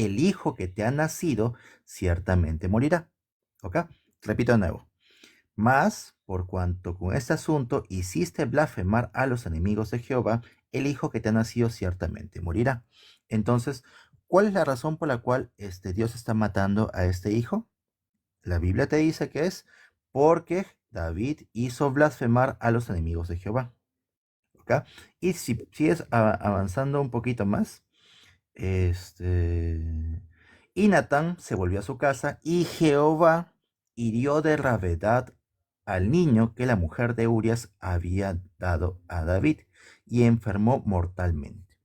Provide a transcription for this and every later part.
el hijo que te ha nacido ciertamente morirá. ¿Ok? Repito de nuevo. Mas, por cuanto con este asunto hiciste blasfemar a los enemigos de Jehová, el hijo que te ha nacido ciertamente morirá. Entonces, ¿cuál es la razón por la cual Dios está matando a este hijo? La Biblia te dice que es porque David hizo blasfemar a los enemigos de Jehová. ¿Ok? Y si sigues avanzando un poquito más, y Natán se volvió a su casa y Jehová hirió de gravedad al niño que la mujer de Urias había dado a David y enfermó mortalmente.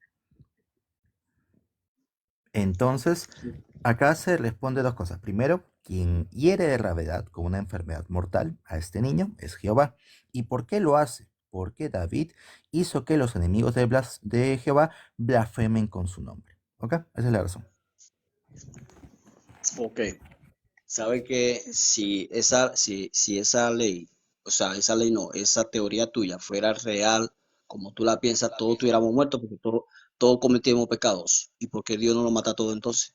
Entonces, acá se responde dos cosas. Primero, quien hiere de gravedad con una enfermedad mortal a este niño es Jehová. ¿Y por qué lo hace? Porque David hizo que los enemigos de Jehová blasfemen con su nombre. ¿Ok? Esa es la razón. Ok, sabe que si esa ley, o sea, esa ley no, esa teoría tuya fuera real, como tú la piensas, todos estuviéramos muertos porque todos cometíamos pecados. ¿Y por qué Dios no lo mata a todos entonces?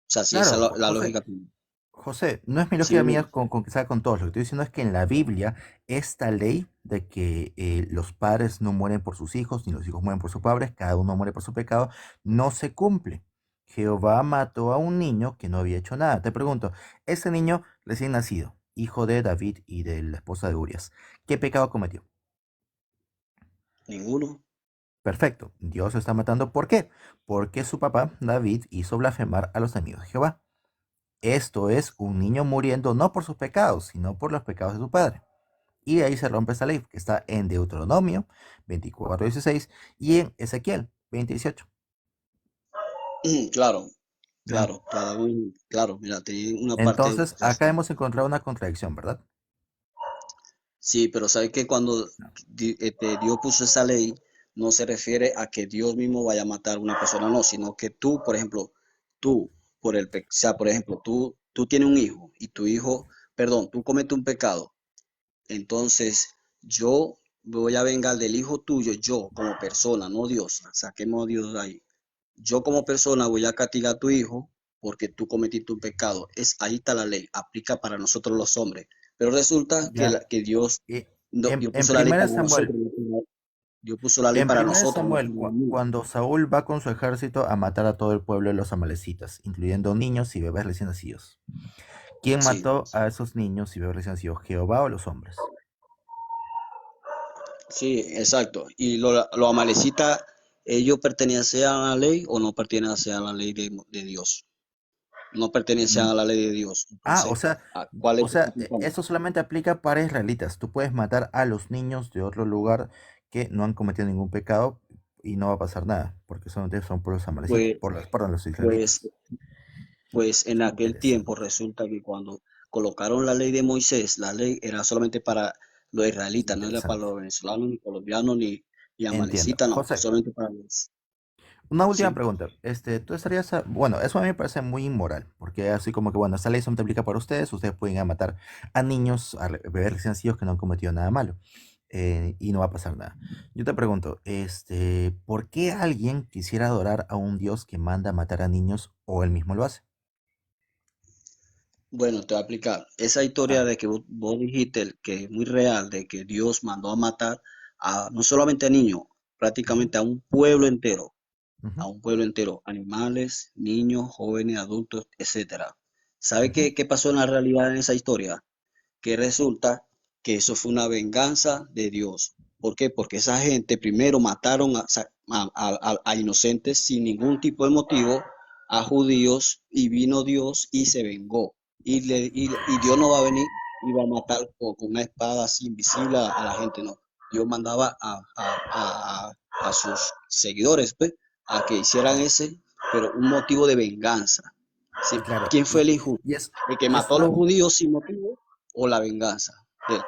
O sea, si esa Claro, es la José, lógica tuya. José, no es mi Sí, lógica mía con que sea con todos. Lo que estoy diciendo es que en la Biblia esta ley de que los padres no mueren por sus hijos, ni los hijos mueren por sus padres, cada uno muere por su pecado, no se cumple. Jehová mató a un niño que no había hecho nada. Te pregunto, ese niño recién nacido, hijo de David y de la esposa de Urias, ¿qué pecado cometió? ninguno. Perfecto, Dios lo está matando. ¿Por qué? Porque su papá, David, hizo blasfemar a los enemigos de Jehová. Esto es un niño muriendo no por sus pecados, sino por los pecados de su padre. Y ahí se rompe esta ley, que está en Deuteronomio 24:16 y en Ezequiel 20:18. Claro, ¿Ya? claro, claro, mira, tenía una parte Entonces, acá razón. hemos encontrado una contradicción, ¿verdad? Sí, pero sabes que cuando Dios puso esa ley, no se refiere a que Dios mismo vaya a matar a una persona, no, sino que tú, por ejemplo, tú, o sea, por ejemplo, tú tienes un hijo y tu hijo, perdón, tú cometes un pecado, entonces yo me voy a vengar del hijo tuyo, yo como persona, no Dios, saquemos a Dios de ahí. Yo como persona voy a castigar a tu hijo porque tú cometiste un pecado. Ahí está la ley, aplica para nosotros los hombres. Pero resulta que, Ya. que Dios, Y no, en, Dios en puso la ley primera para Samuel, nosotros. Dios puso la ley en para primera nosotros, no Samuel, para los niños. cuando Saúl va con su ejército a matar a todo el pueblo de los amalecitas, incluyendo niños y bebés recién nacidos. ¿Quién Sí, mató a esos niños y bebés recién nacidos? ¿Jehová o los hombres? sí, exacto. Y los amalecitas, ¿ellos pertenecían a la ley o no pertenecían a la ley de Dios? No pertenecían Mm, a la ley de Dios. Ah, o Entonces, sea, ¿a cuál o ley se está sea, aplicando? eso solamente aplica para israelitas. Tú puedes matar a los niños de otro lugar que no han cometido ningún pecado y no va a pasar nada, porque son pueblos amalecitas, Pues, perdón, los pues israelitas. Pues en aquel tiempo Interesante. resulta que cuando colocaron la ley de Moisés, la ley era solamente para los israelitas, no era para Interesante. los venezolanos, ni colombianos, ni Entiendo. amalecitas, no, José, solamente para los... una última Sí, pregunta. Tú estarías, bueno, eso a mí me parece muy inmoral, porque así como que, bueno, esta ley solamente aplica para ustedes, ustedes pueden ir a matar a niños, a bebés recién nacidos que no han cometido nada malo, y no va a pasar nada. Yo te pregunto, ¿por qué alguien quisiera adorar a un Dios que manda a matar a niños o él mismo lo hace? bueno, te voy a explicar. Esa A historia ver. de que vos dijiste, que es muy real, de que Dios mandó a matar a no solamente a niños, Ujú, prácticamente ujú, a un pueblo entero, animales, niños, jóvenes, adultos, etcétera. ¿Sabe ujú. qué pasó en la realidad en esa historia? Que resulta que eso fue una venganza de Dios. ¿Por qué? Porque esa gente primero mataron a inocentes sin ningún tipo de motivo, a judíos, y vino Dios y se vengó. Y Dios no va a venir y va a matar con una espada así invisible a la gente, no. Dios mandaba a sus seguidores, pues, a que hicieran ese, pero un motivo de venganza. ¿Sí? Claro, ¿Quién fue el injusto? y es, ¿El que y es mató a los una, judíos sin motivo o la venganza de él?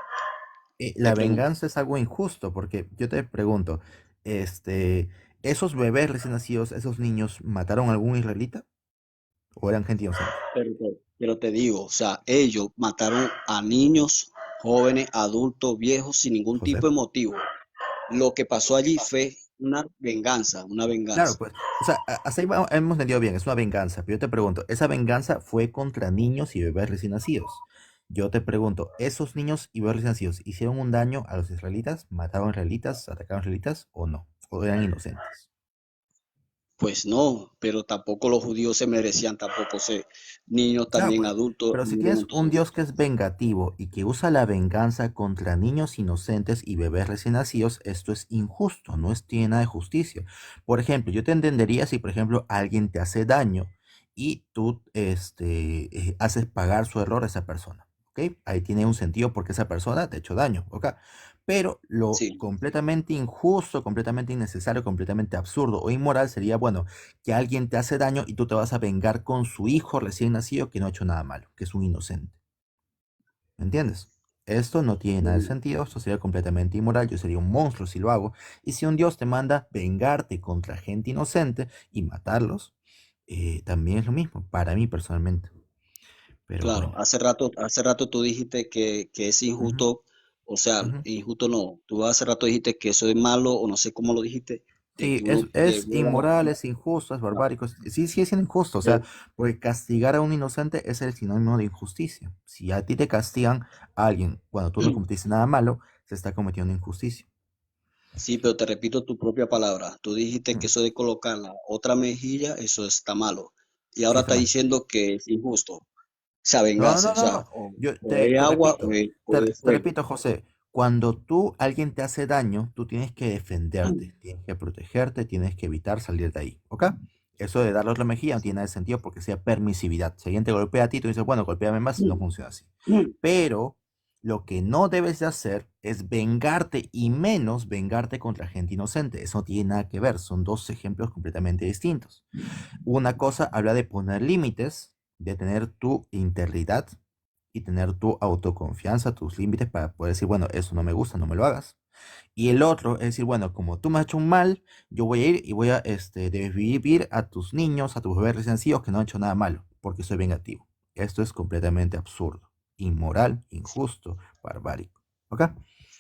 Te la pregunto. venganza es algo injusto, porque yo te pregunto, este, ¿esos bebés recién nacidos, esos niños, mataron a algún israelita o eran gente inocente? Pero te digo, o sea, ellos mataron a niños, jóvenes, adultos, viejos, sin ningún José, tipo de motivo. Lo que pasó allí fue una Claro, venganza. pues, o sea, hasta ahí hemos entendido bien, es una venganza, pero yo te pregunto, ¿esa venganza fue contra niños y bebés recién nacidos? Yo te pregunto, ¿esos niños y bebés recién nacidos hicieron un daño a los israelitas? ¿Mataron israelitas? ¿Atacaron israelitas? ¿O no? ¿O eran inocentes? Pues no, pero tampoco los judíos se merecían tampoco ser niños Claro, también pues, adultos, pero si murieron tienes en un todo Dios esto. que es vengativo y que usa la venganza contra niños inocentes y bebés recién nacidos, esto es injusto, no es tiene nada de justicia. Por ejemplo, yo te entendería si, por ejemplo, alguien te hace daño y tú haces pagar su error a esa persona, ¿ok? Ahí tiene un sentido porque esa persona te ha hecho daño, ¿ok? Pero lo Sí, completamente injusto, completamente innecesario, completamente absurdo o inmoral sería, bueno, que alguien te hace daño y tú te vas a vengar con su hijo recién nacido que no ha hecho nada malo, que es un inocente. ¿Me entiendes? Esto no tiene nada de mm, sentido, esto sería completamente inmoral, yo sería un monstruo si lo hago. Y si un Dios te manda vengarte contra gente inocente y matarlos, también es lo mismo, para mí personalmente. Pero claro, bueno. hace rato tú dijiste que es Ujú, injusto, o sea, ujú. injusto no, tú hace rato dijiste que eso es malo, o no sé cómo lo dijiste, de Sí, que es, uno es debiera, inmoral, es injusto, es barbárico. Sí, sí es injusto. O sea, de- porque castigar a un inocente es el sinónimo de injusticia. Si a ti te castigan a alguien cuando tú no cometiste nada malo, se está cometiendo injusticia. sí, pero te repito tu propia palabra, tú dijiste que Mm. eso de colocar la otra mejilla, eso está malo, y Sí, ahora está está mal. diciendo que es injusto, esa No, no, vengarse, o no, sea, no. Yo o es te agua repito, o es te fuego. repito, José, cuando alguien te hace daño, tú tienes que defenderte, tienes que protegerte, tienes que evitar salir de ahí, ¿ok? Eso de darle otra mejilla no tiene nada de sentido porque sea permisividad. Si alguien te golpea a ti, tú dices, bueno, golpéame más, no funciona así. Pero lo que no debes de hacer es vengarte y menos vengarte contra gente inocente. Eso no tiene nada que ver, son dos ejemplos completamente distintos. Una cosa habla de poner límites, de tener tu integridad y tener tu autoconfianza, tus límites para poder decir, bueno, eso no me gusta, no me lo hagas. Y el otro es decir, bueno, como tú me has hecho un mal, yo voy a ir y voy a desvivir a tus niños, a tus bebés recién nacidos que no han hecho nada malo, porque soy vengativo. Esto es completamente absurdo, inmoral, injusto, barbárico. ¿Ok?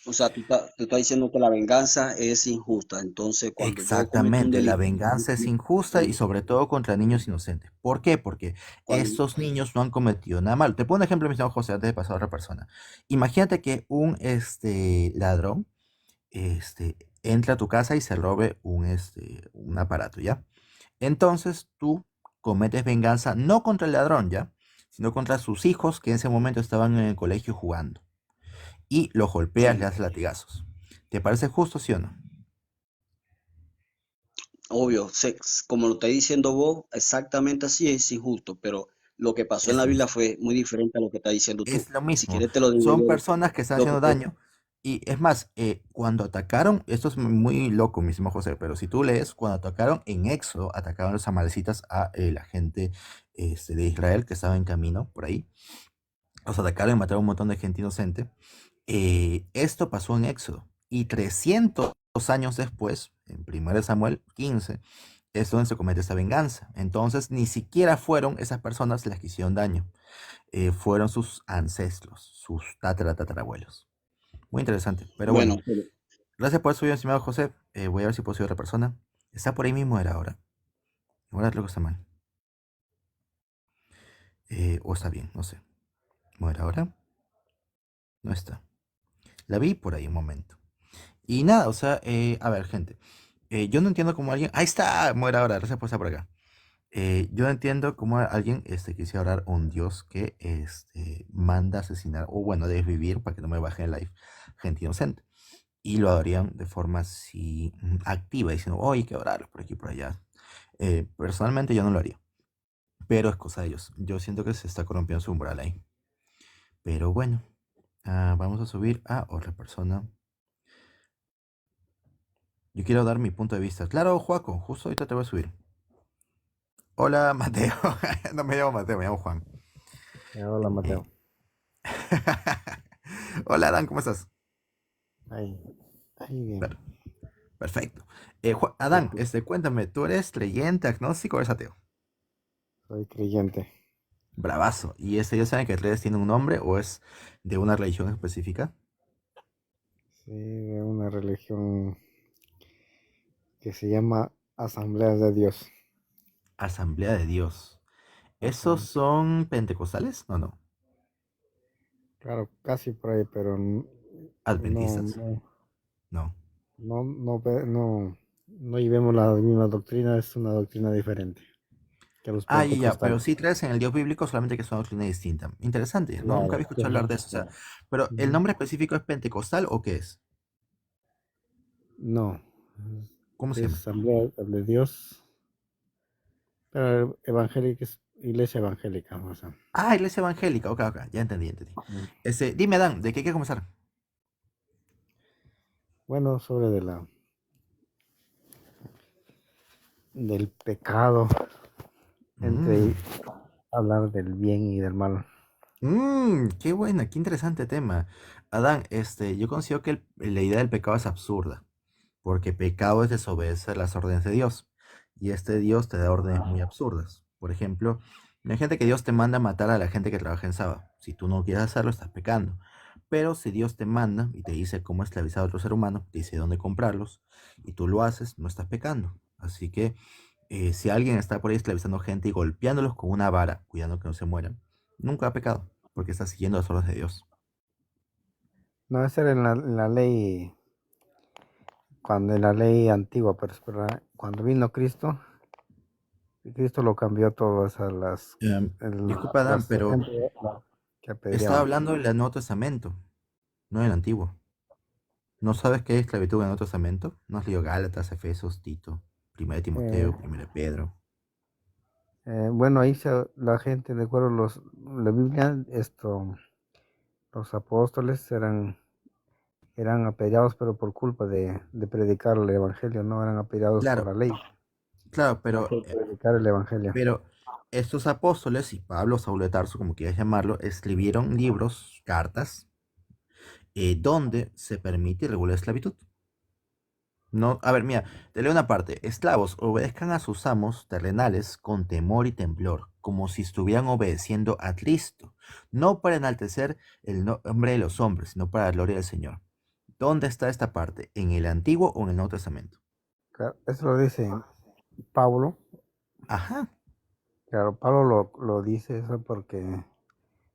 O sea, tú estás diciendo que la venganza es injusta. Entonces, cuando yo cometo un Exactamente, la delito, venganza es injusta y sobre todo contra niños inocentes. ¿Por qué? Porque cuando, estos niños no han cometido nada malo. Te pongo un ejemplo, mi señor José, antes de pasar a otra persona. Imagínate que un ladrón entra a tu casa y se robe un aparato, ¿ya? Entonces tú cometes venganza no contra el ladrón, ¿ya? Sino contra sus hijos que en ese momento estaban en el colegio jugando. Y los golpeas, le sí, das latigazos. ¿Te parece justo, sí o no? obvio, como lo estás diciendo vos, exactamente así es injusto, pero lo que pasó en Es la lo Biblia mismo. fue muy diferente a lo que estás diciendo tú. Es lo Si mismo. quieres te lo digo Son yo, personas que están lo que haciendo daño. Y es más, cuando atacaron, esto es muy loco, mi estimado José, pero si tú lees, cuando atacaron en Éxodo, atacaron los amalecitas a la gente de Israel que estaba en camino por ahí. Los atacaron y mataron a un montón de gente inocente. Esto pasó en Éxodo. Y 300 años después, en 1 Samuel 15, es donde se comete esta venganza. Entonces, ni siquiera fueron esas personas las que hicieron daño, fueron sus ancestros, sus tatarabuelos. Muy interesante, pero bueno, bueno, pero gracias por eso, estimado José. Voy a ver si puedo seguir otra persona. Está por ahí mismo, era ahora. Ahora creo que está mal. O está bien, no sé. ¿Muere ahora? No está. La vi por ahí un momento. Y nada, o sea, a ver, gente. Yo no entiendo cómo alguien. Ahí está, muere ahora, gracias por estar por acá. Yo no entiendo cómo alguien quisiera orar a un Dios que manda asesinar, o bueno, desvivir, para que no me baje el live, gente inocente. Y lo harían de forma así activa, diciendo, oye, hay que orar por aquí y por allá. Personalmente yo no lo haría, pero es cosa de ellos. Yo siento que se está corrompiendo su umbral ahí. Pero bueno, vamos a subir a otra persona. Yo quiero dar mi punto de vista. Claro, Joaco, justo ahorita te voy a subir. Hola, Mateo. No me llamo Mateo, me llamo Juan. Hola, Eh, Mateo. Hola, Dan, ¿cómo estás? Ahí, ahí bien. Per- Perfecto. Adán, Perfecto. cuéntame, ¿tú eres creyente, agnóstico o eres ateo? Soy creyente. Bravazo. ¿Y ellos saben que Reyes tiene un nombre o es de una religión específica? Sí, de una religión que se llama Asambleas de Dios. Asamblea de Dios. ¿Esos Ajá. son pentecostales? No, no. Claro, casi por ahí, pero no, ¿Adventistas? no, No. no llevemos la misma doctrina, es una doctrina diferente que los Ah, ya, pero pentecostales. sí crees en el Dios bíblico, solamente que es una doctrina distinta. Interesante, ¿no? Nunca Claro, había escuchado hablar de eso. O sea, pero ¿el ujú. nombre específico es pentecostal o qué es? No, ¿Cómo se es llama? Asamblea de Dios, pero evangélica es iglesia evangélica, o sea. Ah, iglesia evangélica. Ok, ok, ya entendí, entendí. Dime, Adán, ¿de qué hay que comenzar? Bueno, sobre del pecado, Mm, entre hablar del bien y del mal. qué buena, qué interesante tema. Adán, yo considero que la idea del pecado es absurda, porque pecado es desobedecer las órdenes de Dios, y este Dios te da órdenes muy absurdas. Por ejemplo, imagínate que Dios te manda a matar a la gente que trabaja en sábado. Si tú no quieres hacerlo, estás pecando. Pero si Dios te manda y te dice cómo esclavizar a otro ser humano, te dice dónde comprarlos, y tú lo haces, no estás pecando. Así que si alguien está por ahí esclavizando gente y golpeándolos con una vara, cuidando que no se mueran, nunca ha pecado, porque está siguiendo las órdenes de Dios. No, esa era en la ley, cuando en la ley antigua, pero cuando vino Cristo, Cristo lo cambió todo, o sea, Disculpa, Adán, las pero gente que estaba apedreaban. hablando del Nuevo Testamento, no del Antiguo. ¿No sabes qué hay esclavitud en el Nuevo Testamento? ¿No has leído Gálatas, Efesios, Tito, 1 Eh, Timoteo, 1 Pedro? bueno, ahí la gente, de acuerdo a la Biblia, los apóstoles eran apedreados, pero por culpa de predicar el evangelio, no eran apedreados por Claro, la ley, claro, sino por predicar el evangelio. pero estos apóstoles, y Pablo, Saulo de Tarso, como quieras llamarlo, escribieron libros, cartas, donde se permite y regula la esclavitud. No, a ver, mira, te leo una parte. Esclavos, obedezcan a sus amos terrenales con temor y temblor, como si estuvieran obedeciendo a Cristo, no para enaltecer el nombre de los hombres, sino para la gloria del Señor. ¿Dónde está esta parte? ¿En el Antiguo o en el Nuevo Testamento? Claro, eso lo dice Pablo. Ajá, Claro, Pablo lo dice eso porque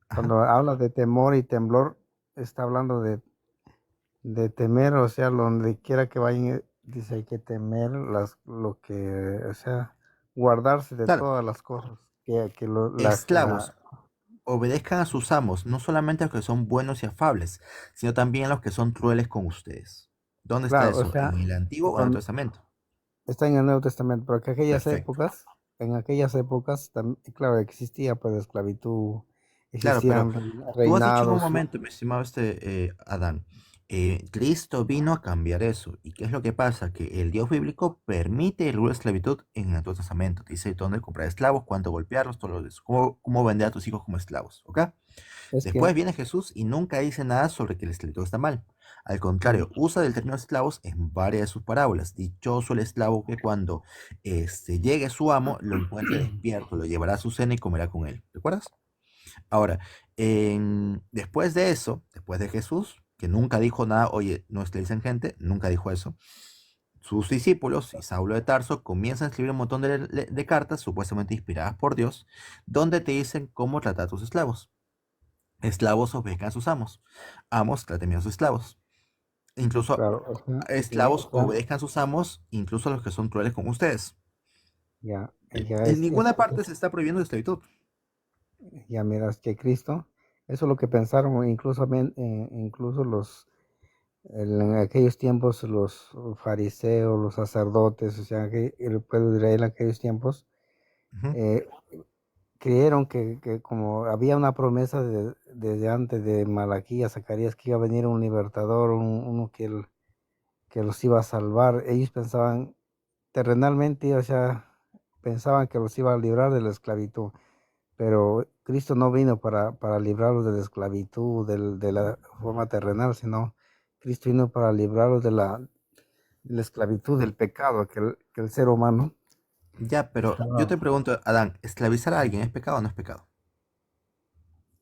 ajá. cuando habla de temor y temblor, está hablando de temer, o sea, donde quiera que vayan, dice hay que temer o sea, guardarse de Claro, todas las cosas esclavos, obedezcan a sus amos, no solamente a los que son buenos y afables, sino también a los que son crueles con ustedes. ¿Dónde está claro, o eso? sea, ¿En el Antiguo o en el Nuevo Testamento? está en el Nuevo Testamento, pero que Perfecto. en aquellas épocas, claro, existía pues esclavitud, Claro, pero existían tú has dicho en un reinados. momento, mi estimado Adán, Cristo vino a cambiar eso. ¿Y qué es lo que pasa? Que el Dios bíblico permite el rule de esclavitud en el Antiguo Testamento. Te dice dónde comprar esclavos, cuánto golpearlos, todo eso. Cómo vender a tus hijos como esclavos. ¿Ok? Es que, Después viene Jesús y nunca dice nada sobre que el esclavitud está mal. Al mm, contrario, usa del término esclavos en varias de sus parábolas. Dichoso el esclavo que cuando llegue su amo lo encuentre despierto, lo llevará a su cena y comerá con él. ¿Recuerdas? Ahora, después de eso, después de Jesús, que nunca dijo nada, oye, no esclavicen gente, nunca dijo eso, sus discípulos y Saulo de Tarso comienzan a escribir un montón de cartas, supuestamente inspiradas por Dios, donde te dicen cómo tratar a tus esclavos. Esclavos obedezcan a sus amos, amos traten bien a sus esclavos. Incluso claro, o sea, esclavos obedezcan a sus amos, incluso a los que son crueles con ustedes. ya En ninguna parte se está prohibiendo la esclavitud. ya miras que Cristo, eso es lo que pensaron incluso en aquellos tiempos los fariseos, los sacerdotes, o sea, que el pueblo de Israel en aquellos tiempos, Ujú. eh, creyeron que como había una promesa desde antes de Malaquías, Zacarías, que iba a venir un libertador, uno que los iba a salvar, ellos pensaban terrenalmente, o sea, pensaban que los iba a librar de la esclavitud. Pero Cristo no vino para librarlos de la esclavitud, de la forma terrenal, sino Cristo vino para librarlos de la esclavitud del pecado, que el ser humano Ya, pero yo estaba te pregunto, Adán, ¿esclavizar a alguien es pecado o no es pecado?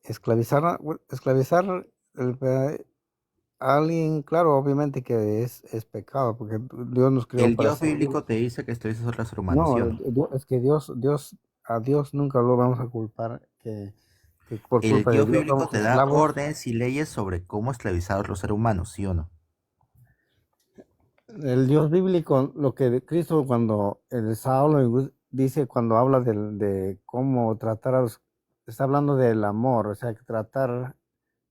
esclavizar, esclavizar, alguien, claro, obviamente que es pecado, porque Dios nos creó El para Dios servir. bíblico te dice que esclavizas a otro ser humano, ¿sí No, o no? Es que a Dios nunca lo vamos a culpar que por El culpa de Dios Dios bíblico somos te da esclavos. órdenes y leyes sobre cómo esclavizar a otros seres humanos, ¿sí o no? El Dios bíblico, lo que Cristo cuando el Saulo dice cuando habla de cómo tratar a los, está hablando del amor, o sea, que tratar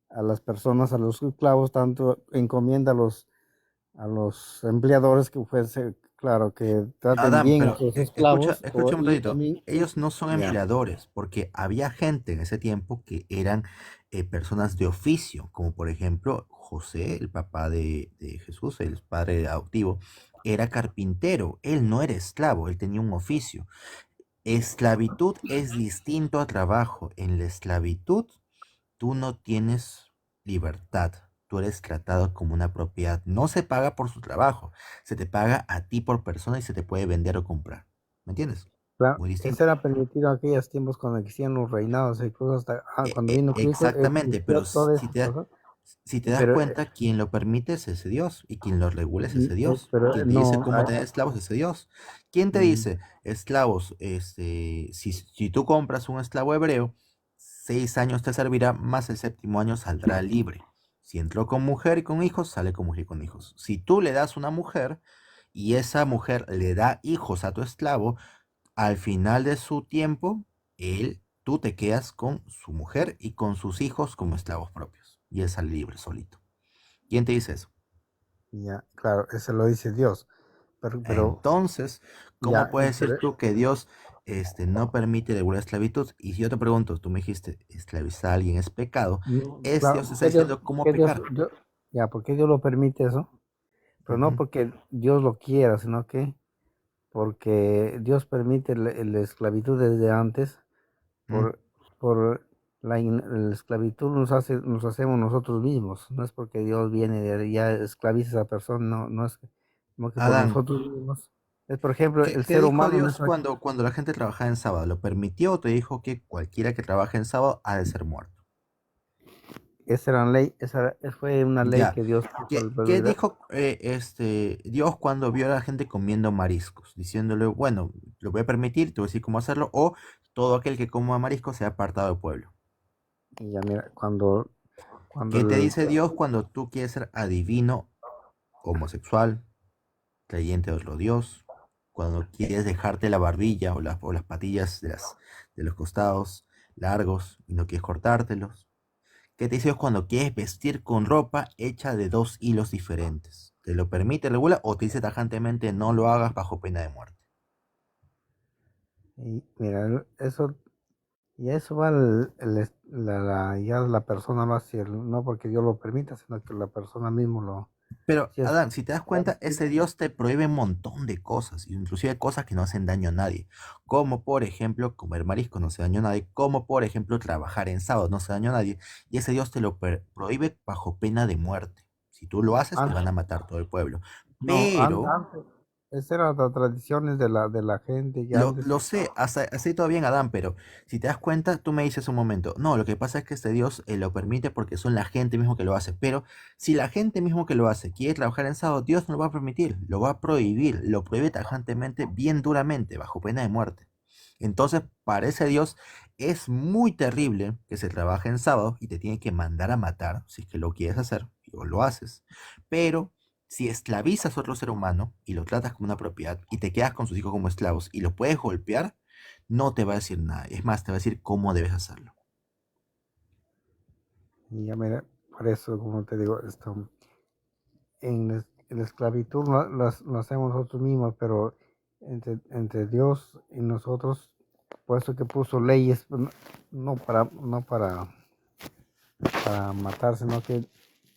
a las personas, a los esclavos, tanto encomienda a los empleadores que fuese, claro, que traten Adán, bien a pero sus escucha, esclavos escucha un y ratito. también, Ellos no son ya. empleadores, porque había gente en ese tiempo que eran personas de oficio, como por ejemplo José, el papá de Jesús, el padre adoptivo, era carpintero. Él no era esclavo, él tenía un oficio. Esclavitud es distinto a trabajo. En la esclavitud tú no tienes libertad. Tú eres tratado como una propiedad. No se paga por su trabajo. Se te paga a ti por persona y se te puede vender o comprar. ¿Me entiendes? Claro, Muy eso distinto. era permitido en aquellos tiempos cuando existían los reinados, incluso hasta cuando vino Cristo, Exactamente, existió pero todas esas cosas, si te das pero, cuenta, quien lo permite es ese Dios y quien lo regula es ese Dios. Quien te dice no, cómo tener esclavos es ese Dios. ¿Quién te mm, dice esclavos? Si tú compras un esclavo hebreo, 6 años te servirá, más el séptimo año saldrá libre. Si entró con mujer y con hijos, sale con mujer y con hijos. Si tú le das una mujer y esa mujer le da hijos a tu esclavo, al final de su tiempo, tú te quedas con su mujer y con sus hijos como esclavos propios. Y él sale libre solito. ¿Quién te dice eso? ya, claro, eso lo dice Dios, pero Entonces, ¿cómo ya, puedes decir tú que Dios no permite regular esclavitud? Y si yo te pregunto, tú me dijiste, esclavizar a alguien es pecado, no, es claro, Dios está diciendo por cómo qué pecar. ya, ¿por qué Dios lo permite eso? Pero no Ujú, porque Dios lo quiera, sino que porque Dios permite la esclavitud desde antes ujú. por, por la esclavitud nos hacemos nosotros mismos. No es porque Dios viene de ya esclaviza a esa persona, no, no es como que por Adán, nosotros mismos. Es por ejemplo ¿qué, el qué ser dijo humano, Dios cuando la gente trabajaba en sábado? ¿Lo permitió o te dijo que cualquiera que trabaje en sábado ha de ser muerto? esa era ley, fue una ley Ya. que Dios puso ¿Qué dijo Dios cuando vio a la gente comiendo mariscos? Diciéndole, bueno, lo voy a permitir, te voy a decir cómo hacerlo, o todo aquel que coma mariscos sea apartado del pueblo. y ya mira, cuando ¿Qué te dice Dios cuando tú quieres ser adivino, homosexual, creyente de otro Dios? Cuando quieres dejarte la barbilla o las patillas de los costados largos y no quieres cortártelos. ¿Qué te dice Dios cuando quieres vestir con ropa hecha de dos hilos diferentes? ¿Te lo permite, regula o te dice tajantemente no lo hagas bajo pena de muerte? y mira, eso y a eso va ya la persona lo hace, no porque Dios lo permita, sino que la persona mismo lo, Pero, si es, Adán, si te das cuenta, ese Dios te prohíbe un montón de cosas, inclusive cosas que no hacen daño a nadie, como por ejemplo comer marisco no hace daño a nadie, como por ejemplo trabajar en sábado no hace daño a nadie, y ese Dios te lo prohíbe bajo pena de muerte. Si tú lo haces, te van a matar todo el pueblo. no, Pero antes, esas eran las tradiciones de la gente que Lo antes, sé, hasta así todo bien, Adán, pero si te das cuenta, tú me dices un momento, no, lo que pasa es que este Dios lo permite porque son la gente mismo que lo hace, pero si la gente mismo que lo hace quiere trabajar en sábado, Dios no lo va a permitir, lo va a prohibir, lo prohíbe tajantemente, bien duramente, bajo pena de muerte. Entonces, para ese Dios es muy terrible que se trabaje en sábado y te tiene que mandar a matar, si es que lo quieres hacer, o lo haces, pero si esclavizas a otro ser humano y lo tratas como una propiedad y te quedas con sus hijos como esclavos y los puedes golpear, no te va a decir nada. Es más, te va a decir cómo debes hacerlo. y ya mira, por eso, como te digo, en la esclavitud lo hacemos nosotros mismos, pero entre Dios y nosotros, por eso que puso leyes, no para matar, sino que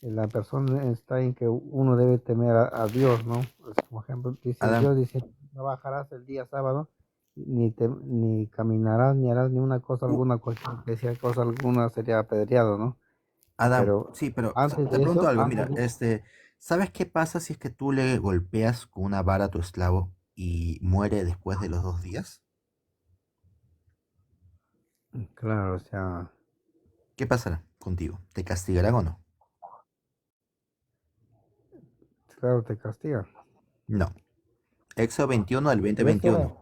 la persona está en que uno debe temer a Dios, ¿no? Pues, por ejemplo, dice Adán, Dios, dice, "No trabajarás el día sábado, ni caminarás, ni harás ni una cosa uh, alguna, cualquier que sea cosa alguna sería apedreado, ¿no? Adán, Pero sí, pero antes te de pregunto eso, algo, mira, ¿sabes qué pasa si es que tú le golpeas con una vara a tu esclavo y muere después de los 2 días? claro, o sea, ¿Qué pasará contigo? ¿Te castigarán o no? claro, te castiga. No. Éxodo 21 del Pero ese era, 20-21.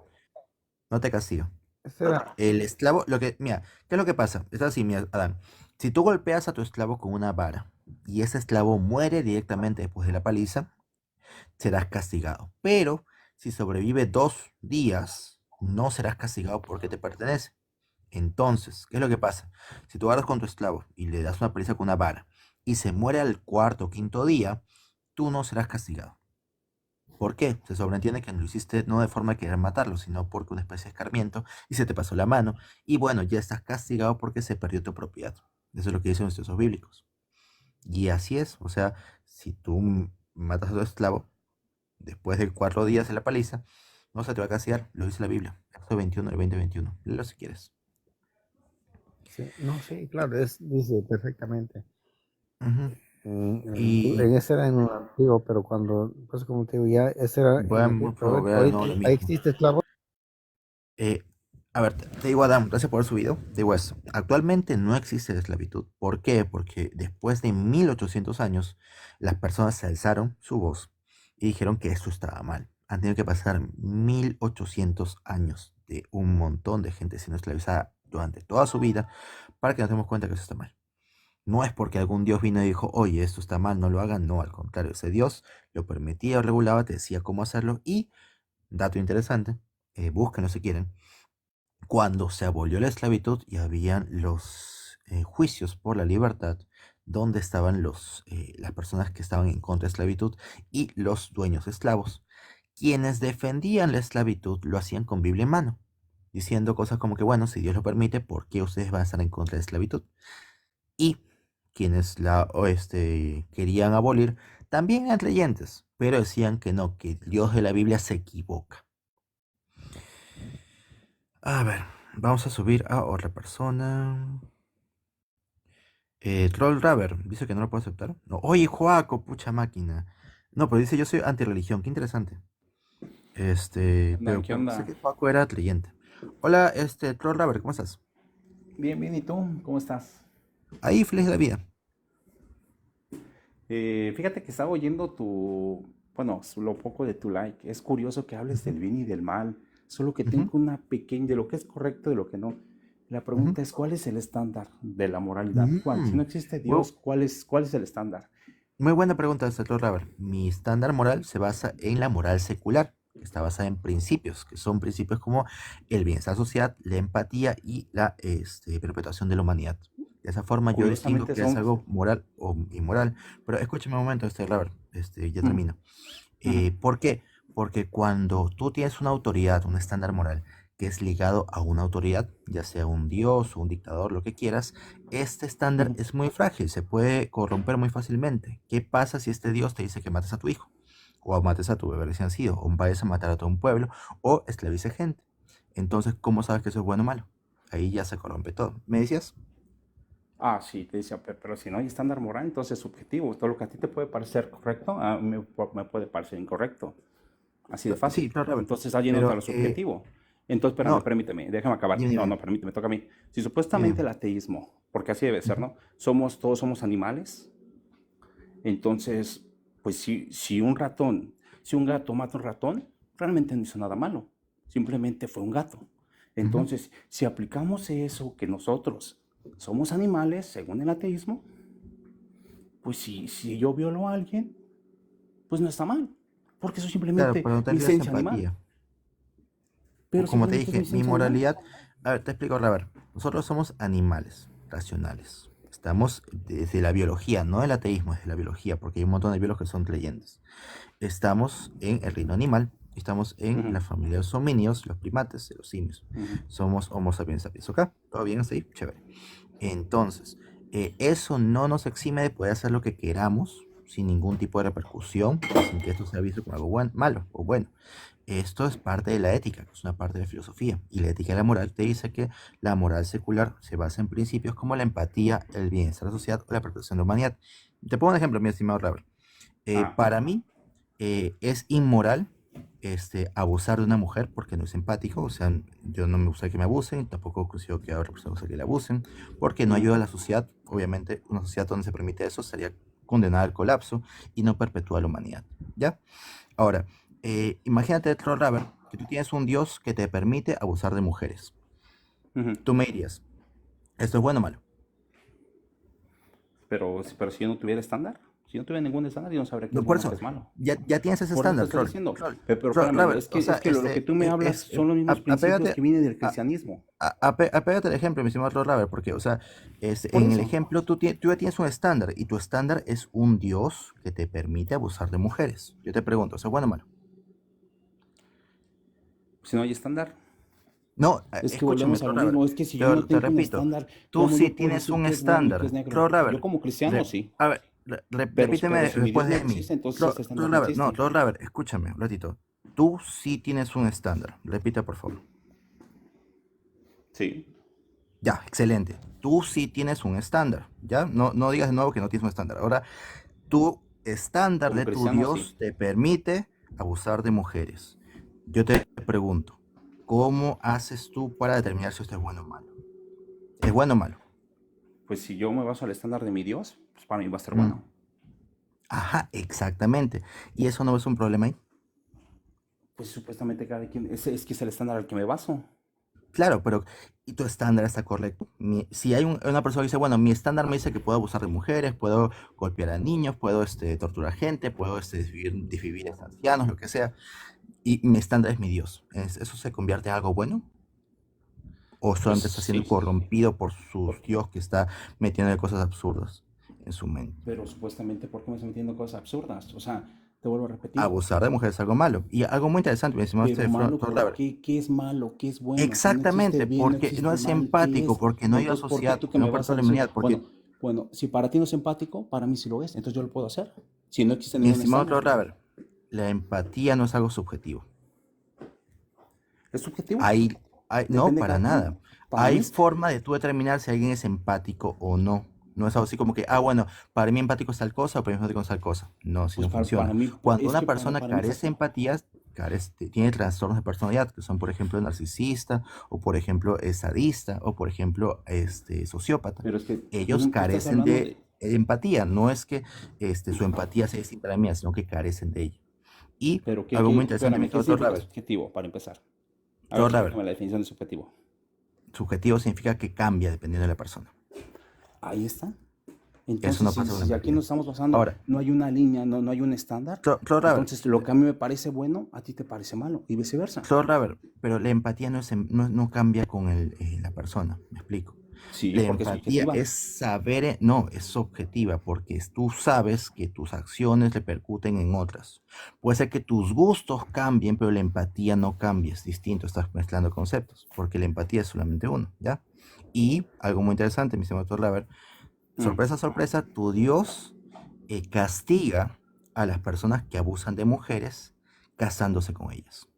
No te castiga. ese era, El esclavo, mira, ¿qué es lo que pasa? Está así, mira, Adán. Si tú golpeas a tu esclavo con una vara y ese esclavo muere directamente después de la paliza, serás castigado. Pero si sobrevive 2 días, no serás castigado porque te pertenece. Entonces, ¿qué es lo que pasa? Si tú agarras con tu esclavo y le das una paliza con una vara y se muere al cuarto o quinto día, tú no serás castigado. ¿Por qué? Se sobreentiende que lo hiciste no de forma de querer matarlo, sino porque una especie de escarmiento y se te pasó la mano. Y bueno, ya estás castigado porque se perdió tu propiedad. Eso es lo que dicen los estudios bíblicos. Y así es. O sea, si tú matas a tu esclavo después de 4 días de la paliza, no se te va a castigar. Lo dice la Biblia. Éxodo 21 del 20-21. Léelo si quieres. sí, no, sí, claro, dice perfectamente. Ujú. En ese era en un antiguo, pero cuando, pues como te digo, ya ese era en el Podemos proveer ahorita no lo ahí mismo. existe esclavo. A ver, te digo, Adam, gracias por su video. Te digo esto. Actualmente no existe la esclavitud. ¿Por qué? Porque después de 1800 años, las personas se alzaron su voz y dijeron que esto estaba mal. Han tenido que pasar 1800 años de un montón de gente siendo esclavizada durante toda su vida para que nos demos cuenta que eso está mal. No es porque algún Dios vino y dijo, oye, esto está mal, no lo hagan. No, al contrario, ese Dios lo permitía o regulaba, te decía cómo hacerlo. Y, dato interesante, búsquenlo si quieren, cuando se abolió la esclavitud y habían los juicios por la libertad, donde estaban las personas que estaban en contra de la esclavitud y los dueños esclavos. Quienes defendían la esclavitud lo hacían con Biblia en mano, diciendo cosas como que, bueno, si Dios lo permite, ¿por qué ustedes van a estar en contra de la esclavitud? Y quienes querían abolir también eran creyentes, pero decían que no, que el Dios de la Biblia se equivoca. A ver, vamos a subir a otra persona. Troll Raver, dice que no lo puedo aceptar. No, oye, Joaco, pucha máquina. No, pero dice yo soy antirreligión, qué interesante. ¿Qué Pero pensé onda? que Joaco era creyente. Hola, Troll Raver, ¿cómo estás? Bien, bien, ¿y tú? ¿Cómo estás? Ahí, feliz de la vida. Fíjate que estaba oyendo lo poco de tu like. Es curioso que hables Ujú, del bien y del mal, solo que tengo ujú, una pequeña, de lo que es correcto y de lo que no. La ujú. pregunta es, ¿cuál es el estándar de la moralidad? Juan, si Mm, no existe Muy, Dios, ¿cuál es el estándar? muy buena pregunta, Troll Raver. Mi estándar moral se basa en la moral secular, que está basada en principios, que son principios como el bienestar social, la empatía y la perpetuación de la humanidad. De esa forma yo distingo Curiosamente que es son... algo moral o inmoral. Pero escúchame un momento, Robert, ya Ujú, termino. ujú, ¿Por qué? Porque cuando tú tienes una autoridad, un estándar moral que es ligado a una autoridad, ya sea un dios o un dictador, lo que quieras, este estándar ujú. es muy frágil, se puede corromper muy fácilmente. ¿Qué pasa si este dios te dice que mates a tu hijo? O mates a tu bebé recién nacido, o vayas a matar a todo un pueblo, o esclavice gente. Entonces, ¿cómo sabes que eso es bueno o malo? Ahí ya se corrompe todo. ¿Me decías? Ah, sí, te decía, pero si no hay estándar moral, entonces es subjetivo. Todo lo que a ti te puede parecer correcto, a mí me puede parecer incorrecto. Así de Sí, fácil. claro, Robert. Entonces está yéndote a Pero, lo subjetivo. Entonces, espérame, no, permíteme, déjame acabar. dime, No, dime, no, permíteme, toca a mí. Si dime. supuestamente el ateísmo, porque así debe ser, Ujú, ¿no? Todos somos animales. Entonces, pues si un gato mata a un ratón, realmente no hizo nada malo. Simplemente fue un gato. ujú. Entonces, si aplicamos eso que nosotros somos animales, según el ateísmo, pues si yo violo a alguien, pues no está mal, porque eso es Claro, simplemente pero no mi tendrías esencia animal, empatía. pero Como te simplemente es mi dije, mi esencia animal. moralidad. A ver, te explico, a ver. Nosotros somos animales racionales. Estamos desde la biología, no del ateísmo, desde la biología, porque hay un montón de biólogos que son creyentes. Estamos en el reino animal, estamos en Ujú, la familia de los homínidos, los primates, de los simios. ujú, Somos Homo sapiens sapiens, ¿ok? ¿Todo bien hasta ahí? Chévere. Entonces, eso no nos exime de poder hacer lo que queramos sin ningún tipo de repercusión, sin que esto sea visto como algo malo o bueno. Esto es parte de la ética, que es una parte de la filosofía. Y la ética y la moral te dice que la moral secular se basa en principios como la empatía, el bienestar de la sociedad o la protección de la humanidad. Te pongo un ejemplo, mi estimado Robert. ah, Para mí es inmoral abusar de una mujer porque no es empático. O sea, yo no me gusta que me abusen, tampoco considero que a otra persona gusta que le abusen, porque no ujú, ayuda a la sociedad. Obviamente, una sociedad donde se permite eso sería condenada al colapso y no perpetúa la humanidad. ¿Ya? Ahora, imagínate, Troll Raver, que tú tienes un Dios que te permite abusar de mujeres. Ujú. Tú me dirías, ¿esto es bueno o malo? Pero si yo no tuviera estándar, si yo no tuviera ningún estándar, yo no sabría qué No, es por bueno, qué eso, es malo. ya tienes ese Por eso te estándar, estoy Troll. diciendo. Troll, Pero Troll, espérame, Raver, o sea, lo que tú me hablas son los mismos principios apégate, que vienen del a- cristianismo. apégate al ejemplo, mi estimado Troll Raver, porque, o sea, Por en el eso. ejemplo tú ya tienes un estándar, y tu estándar es un Dios que te permite abusar de mujeres. Yo te pregunto, ¿eso es bueno o malo? Si no hay estándar, No, es que escúchame, volvemos a Troll lo Raver, mismo. Es que si yo no te tengo un repito, estándar, tú ¿cómo sí yo puedo tienes decir un qué es bueno y qué es estándar. negro? Troll Yo Raver, como cristiano sí, a ver, pero repíteme si mi Dios después no de mí. existe, entonces ese estándar Troll no Raver, no, existe. Troll Raver, escúchame un ratito. Tú sí tienes un estándar. Repite, por favor. Sí, Ya, excelente. Tú sí tienes un estándar, ¿ya? No digas de nuevo que no tienes un estándar. Ahora, tu estándar como de tu cristiano Dios sí. te permite abusar de mujeres. Yo te pregunto, ¿cómo haces tú para determinar si esto es bueno o malo? ¿Es bueno o malo? Pues si yo me baso al estándar de mi Dios, pues para mí va a estar Mm. bueno. Ajá, exactamente. ¿Y eso no es un problema ahí? Pues supuestamente cada quien, es que es el estándar al que me baso. Claro, pero ¿y tu estándar está correcto? Si hay una persona que dice, bueno, mi estándar me dice que puedo abusar de mujeres, puedo golpear a niños, puedo torturar gente, puedo desvivir a ancianos, lo que sea, y mi estándar es mi Dios. ¿Eso se convierte en algo bueno? ¿O Pues solamente está siendo sí, corrompido por su por- Dios que está metiendo cosas absurdas en su mente? pero supuestamente, ¿por qué me estoy metiendo cosas absurdas? O sea, te vuelvo a repetir, Abusar de mujeres es algo malo. Y algo muy interesante, mi estimado pero malo, Flor ¿por Laver. qué? ¿Qué es malo? ¿Qué es bueno? Si no existe Exactamente, bien, no porque no existe es mal, ¿qué empático, es? porque no ayuda a la Entonces, ¿por qué sociedad, tú que porque me no vas a perdona la decir, humanidad, bueno, porque, bueno, si para ti no es empático, para mí sí lo es, entonces yo lo puedo hacer, si no existe mi ningún estimado estándar? Flor Laver, la empatía no es algo subjetivo. ¿Es subjetivo? Hay, no, Depende de para cada nada. quien. Para mí Hay es, forma de tú determinar si alguien es empático o no. No es algo así como que, bueno, para mí empático es tal cosa o para mí empático es tal cosa. No, así pues no funciona. para mí, Cuando es una que persona para mí es carece de así. empatía, tiene trastornos de personalidad, que son, por ejemplo, narcisista, o por ejemplo, sadista, o por ejemplo, sociópata. Pero es que Ellos tú estás carecen hablando de de, empatía. No es que su empatía sea distinta a la mía, sino que carecen de ella. Y pero algo muy interesante, mi espérame, ¿qué doctor significa Raver. subjetivo para empezar? A ver, Doctor Raver, explícame la definición de subjetivo. subjetivo significa que cambia dependiendo de la persona. Ahí está. Eso Entonces, no si, pasa con la si aquí empatía. nos estamos basando, Ahora, no hay una línea, no hay un estándar, Raver, entonces lo que a mí me parece bueno, a ti te parece malo, y viceversa. Raver, pero la empatía no cambia con la persona, me explico. Sí, La porque es empatía subjetiva. es saber, no, es objetiva, porque tú sabes que tus acciones repercuten en otras. Puede ser que tus gustos cambien, pero la empatía no cambia, es distinto, estás mezclando conceptos, porque la empatía es solamente uno, ¿ya? Y algo muy interesante, mi estimado doctor Raver, Mm. sorpresa, sorpresa, tu Dios castiga a las personas que abusan de mujeres casándose con ellas.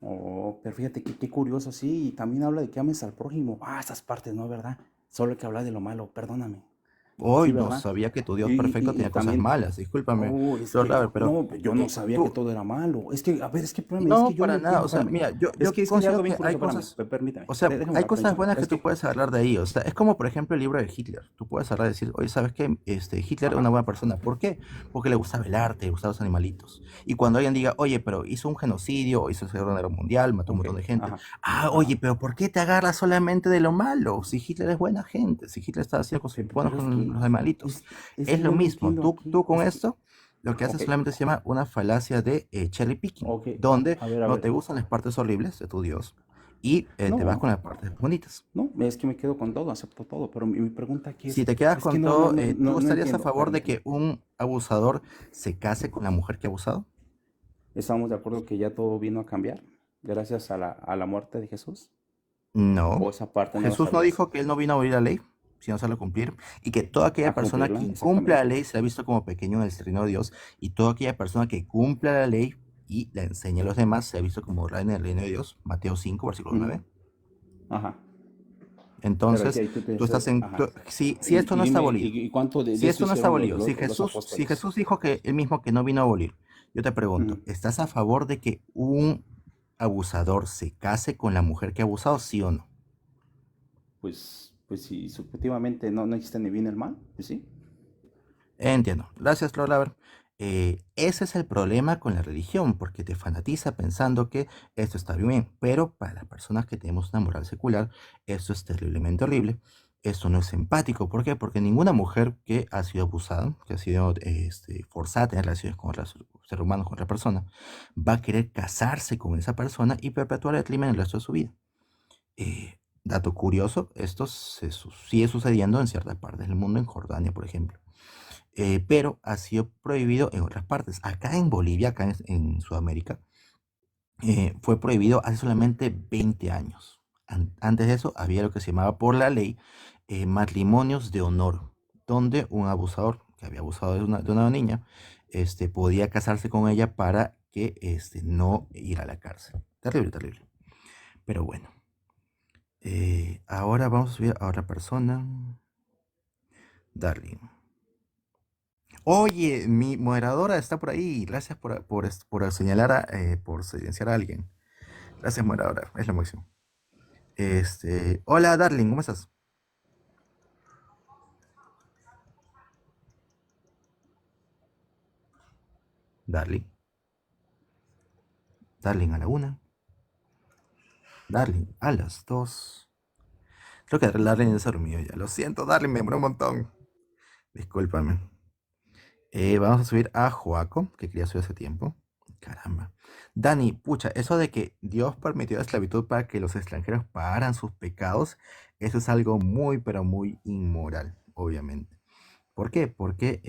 Oh, pero fíjate qué curioso, sí, y también habla de que ames al prójimo. Ah, esas partes, no, ¿verdad? Solo hay que hablar de lo malo, perdóname. Sí, Hoy no ¿verdad? sabía que tu Dios Y, perfecto y- y tenía cosas también, malas, discúlpame, oh, es Lord que, Laver, pero no, yo no sabía que tú, todo era malo. Es que, a ver, es que, espérame, es que no, yo no para nada, entiendo, o sea, espérame. mira, Es que hay considero algo bien que hay curioso, espérame, cosas, permítame, o sea, déjame hay hablar, cosas permítame. buenas que Es tú que, puedes hablar de ahí, o sea, es como por ejemplo el libro de Hitler, tú puedes hablar y decir, oye, ¿sabes qué? Hitler era una ajá, buena persona, ¿por qué? Porque le gustaba el arte, le gustaban los animalitos, y cuando alguien diga, oye, pero hizo un genocidio, hizo la Segunda Guerra Mundial, mató a un ok, montón de gente, ajá, oye, ajá. pero ¿por qué te agarras solamente de lo malo? Si Hitler es buena gente, si Hitler estaba haciendo cosas buenas Pero es con que, los animalitos, es es que lo yo no mismo, entiendo aquí. tú con Es que, esto lo que haces ok, solamente se llama una falacia de cherry picking, ok, donde a no te ver. gustan las partes horribles de tu Dios y te vas No, con las partes bonitas. no, es que me quedo con todo, acepto todo, pero mi pregunta aquí Si te quedas es que con no, no, todo, no, ¿tú no, no estarías a entiendo, favor de permíteme. que un abusador se case con la mujer que ha abusado? ¿Estamos de acuerdo que ya todo vino a cambiar gracias a la muerte de Jesús? ¿O No. esa parte no la Jesús no sabías? dijo que él no vino a abolir la ley, sino a hacerlo cumplir, y que toda aquella A persona que cumplirla, incumple la exactamente. ley será visto como pequeño en el reino de Dios, y toda aquella persona que cumpla la ley y la enseñe a los demás será visto como reina en el reino de Dios. Mateo 5, versículo Ujú, 9. ajá. Pero Entonces, ahí tú te tú estás estás, en... ajá. si esto Y no está dime, abolido, ¿y cuánto de si eso esto no está hicieron abolido, los si apóstoles? Jesús dijo que él mismo que no vino a abolir, yo te pregunto, Ujú. ¿estás a favor de que un abusador se case con la mujer que ha abusado, sí o no? Pues si subjetivamente no existe ni bien ni el mal, pues sí. Entiendo. Gracias, Flor Laver. Ese es el problema con la religión, porque te fanatiza pensando que esto está bien, pero para las personas que tenemos una moral secular, esto es terriblemente horrible. Esto no es empático. ¿Por qué? Porque ninguna mujer que ha sido abusada, que ha sido forzada a tener relaciones con otros seres humanos, con otra persona, va a querer casarse con esa persona y perpetuar el crimen el resto de su vida. Dato curioso, esto sigue sucediendo en ciertas partes del mundo, en Jordania, por ejemplo. Pero ha sido prohibido en otras partes. Acá en Bolivia, acá en Sudamérica, fue prohibido hace solamente 20 años. Antes de eso había lo que se llamaba por la ley matrimonios de honor, donde un abusador que había abusado de una niña podía casarse con ella para que no ir a la cárcel. Terrible, terrible. Pero bueno, ahora vamos a subir a otra persona. Darling. Oye, mi moderadora está por ahí. Gracias por señalar por silenciar a alguien. Gracias, moderadora. Es lo máximo. Hola, Darling, ¿cómo estás? Darling. Darling a la 1. Darling a las 2. Creo que Darling se dormido ya. Lo siento, Darling, me demoró un montón. Discúlpame. Vamos a subir a Joaco, que quería subir hace tiempo. Caramba. Dani, pucha, eso de que Dios permitió la esclavitud para que los extranjeros pagaran sus pecados, eso es algo muy, pero muy inmoral, obviamente. ¿Por qué? Porque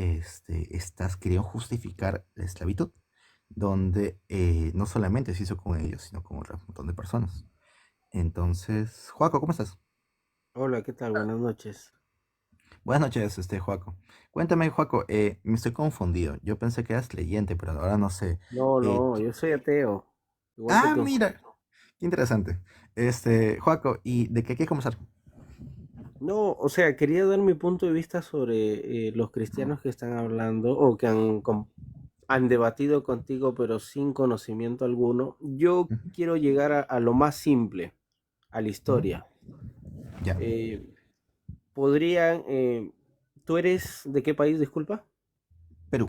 estás queriendo justificar la esclavitud, donde no solamente se hizo con ellos, sino con otro montón de personas. Entonces, Joaco, ¿cómo estás? Hola, ¿qué tal? Buenas noches. Buenas noches, Joaco. Cuéntame, Joaco, me estoy confundido. Yo pensé que eras creyente, pero ahora no sé. No, Eh, no, tú- yo soy ateo, igual que tú. Mira, qué interesante. Joaco, ¿y de qué quieres conversar? No, o sea, quería dar mi punto de vista sobre los cristianos que están hablando o que han debatido contigo, pero sin conocimiento alguno. Yo Ujú, quiero llegar a lo más simple, a la ujú. historia. Ya, Eh, podrían, ¿tú eres de qué país, disculpa? Perú.